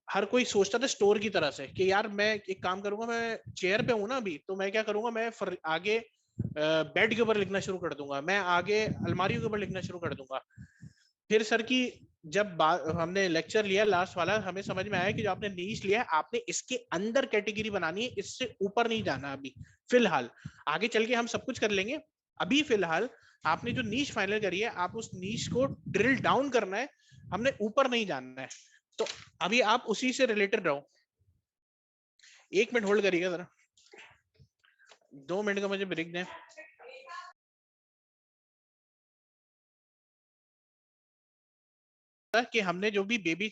हर कोई सोचता था स्टोर की तरह से कि यार मैं एक काम करूंगा, मैं चेयर पे हूं ना अभी, तो मैं क्या करूंगा, मैं आगे बेड के ऊपर लिखना शुरू कर दूंगा, मैं आगे अलमारी के ऊपर लिखना शुरू कर दूंगा। फिर सर की जब हमने लेक्चर लिया लास्ट वाला, हमें समझ में आया कि जो आपने नीश लिया है, आपने इसके अंदर कैटेगरी बनानी है, इससे ऊपर नहीं जाना अभी फिलहाल। आगे चल के हम सब कुछ कर लेंगे, अभी फिलहाल आपने जो नीश फाइनल करी है, आप उस नीश को ड्रिल डाउन करना है, हमने ऊपर नहीं जानना है। तो अभी आप उसी से रिलेटेड रहो। 1 मिनट होल्ड करिएगा जरा, 2 मिनट का मुझे ब्रेक दें। कि हमने जो भी बेबी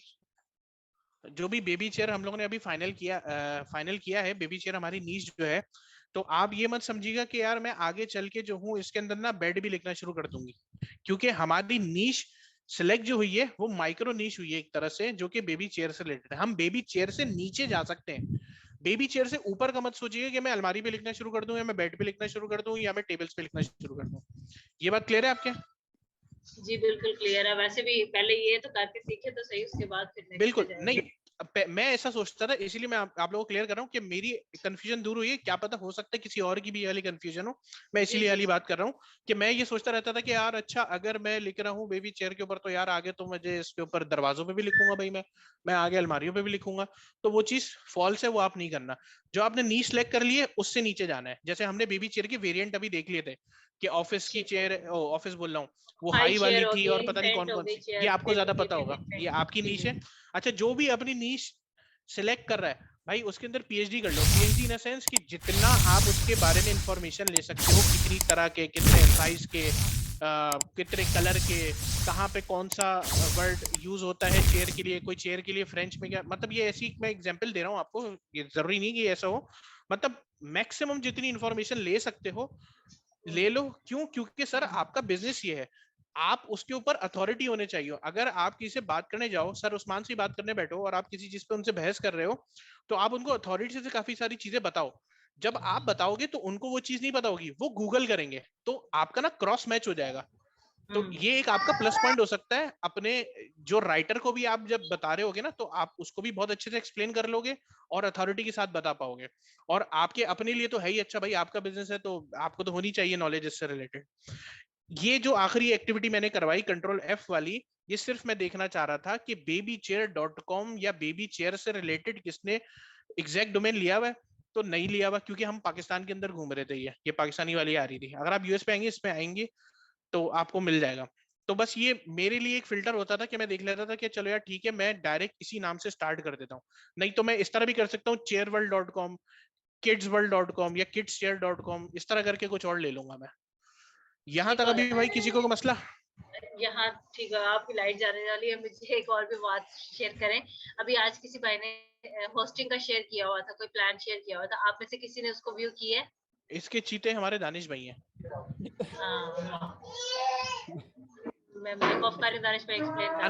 चेयर हम लोगों ने अभी फाइनल किया है, बेबी चेयर हमारी नीश जो है, तो आप ये मत समझिएगा कि यार मैं आगे चल के जो हूँ इसके अंदर ना बेड भी लिखना शुरू कर दूंगी, क्योंकि हमारी नीश सिलेक्ट जो हुई है वो माइक्रो नीश हुई है एक तरह से, जो कि बेबी चेयर से रिलेटेड है। हम बेबी चेयर से नीचे जा सकते हैं, बेबी चेयर से ऊपर का मत सोचिए कि मैं अलमारी पे लिखना शुरू कर दूं, या मैं बेड पे लिखना शुरू कर दूं, या मैं टेबल्स पे लिखना शुरू कर दूं। ये बात क्लियर है आपके? जी बिल्कुल क्लियर है। वैसे भी पहले ये तो करके सीखे तो सही, उसके बाद फिर बिल्कुल नहीं, मैं ऐसा सोचता था, इसीलिए मैं आप लोगों को क्लियर कर रहा हूँ कि मेरी कंफ्यूजन दूर हुई है। क्या पता हो सकता है किसी और की भी वाली कंफ्यूजन हो, मैं इसीलिए वाली बात कर रहा हूँ कि मैं ये सोचता रहता था कि यार अच्छा अगर मैं लिख रहा हूँ बेबी चेयर के ऊपर, तो यार आगे तो मुझे इसके ऊपर दरवाजों पे भी लिखूंगा भाई, मैं आगे अलमारियों पे भी लिखूंगा, तो वो चीज फॉल्स है, वो आप नहीं करना। जो आपने नी सेलेक्ट कर लिए उससे नीचे जाना है। जैसे हमने बेबी चेयर के वेरिएंट अभी देख लिए थे कि ऑफिस की चेयर, ऑफिस बोल रहा हूँ, वो हाई वाली थी और पता नहीं कौन कौन सी, ये आपको ज्यादा पता होगा, ये आपकी नीश है। अच्छा जो भी अपनी नीश सिलेक्ट कर रहा है भाई, उसके अंदर पीएचडी कर लो। पीएचडी इन सेंस कि जितना आप उसके बारे में इंफॉर्मेशन ले सकते हो, कितनी तरह के, कितने साइज के, कितने कलर के, कहाँ पे कौन सा वर्ड यूज होता है चेयर के लिए, कोई चेयर के लिए फ्रेंच में क्या, मतलब ये ऐसी मैं एग्जांपल दे रहा हूँ आपको, ये जरूरी नहीं कि ऐसा हो, मतलब मैक्सिमम जितनी इंफॉर्मेशन ले सकते हो ले लो। क्यों? क्योंकि सर आपका बिजनेस ये है, आप उसके ऊपर अथॉरिटी होने चाहिए। अगर आप किसी से बात करने जाओ, सर उस्मान से बात करने बैठो और आप किसी चीज पे उनसे बहस कर रहे हो, तो आप उनको अथॉरिटी से काफी सारी चीजें बताओ। जब आप बताओगे तो उनको वो चीज नहीं पता होगी, वो गूगल करेंगे, तो आपका ना क्रॉस मैच हो जाएगा। तो ये एक आपका प्लस पॉइंट हो सकता है। अपने जो राइटर को भी आप जब बता रहे होगे ना, तो आप उसको भी बहुत अच्छे से एक्सप्लेन कर लोगे और अथॉरिटी के साथ बता पाओगे। और आपके अपने लिए तो है ही अच्छा भाई, आपका बिजनेस है तो आपको तो होनी चाहिए नॉलेज इससे रिलेटेड। ये जो आखिरी एक्टिविटी मैंने करवाई कंट्रोल F वाली, ये सिर्फ मैं देखना चाह रहा था कि babychair.com या बेबी चेयर से रिलेटेड किसने एग्जैक्ट डोमेन लिया हुआ है। तो नहीं लिया हुआ, क्योंकि हम पाकिस्तान के अंदर घूम रहे थे, ये पाकिस्तानी वाली आ रही थी। अगर आप यूएस पे आएंगे, इसमें आएंगे तो आपको मिल जाएगा। तो बस ये मेरे लिए एक फिल्टर होता था कि मैं देख लेता था कि चलो यार ठीक है, मैं डायरेक्ट इसी नाम से स्टार्ट कर देता हूँ। नहीं तो मैं इस तरह भी कर सकता हूँ, chairworld.com, kidsworld.com या kidschare.com, इस तरह करके कुछ और ले लूंगा मैं। यहाँ तक अभी भाई किसी को मसला? यहाँ ठीक है, आपकी लाइट जाने वाली है। मुझे एक और भी बात शेयर करें। अभी आज किसी भाई ने होस्टिंग का शेयर किया हुआ था, कोई प्लान शेयर किया हुआ था, आप में से किसी ने उसको व्यू किया है? इसके चीते हमारे दानिश भाई हैं। मैं बैक ऑफ कर दानिश भाई एक्सप्लेन कर।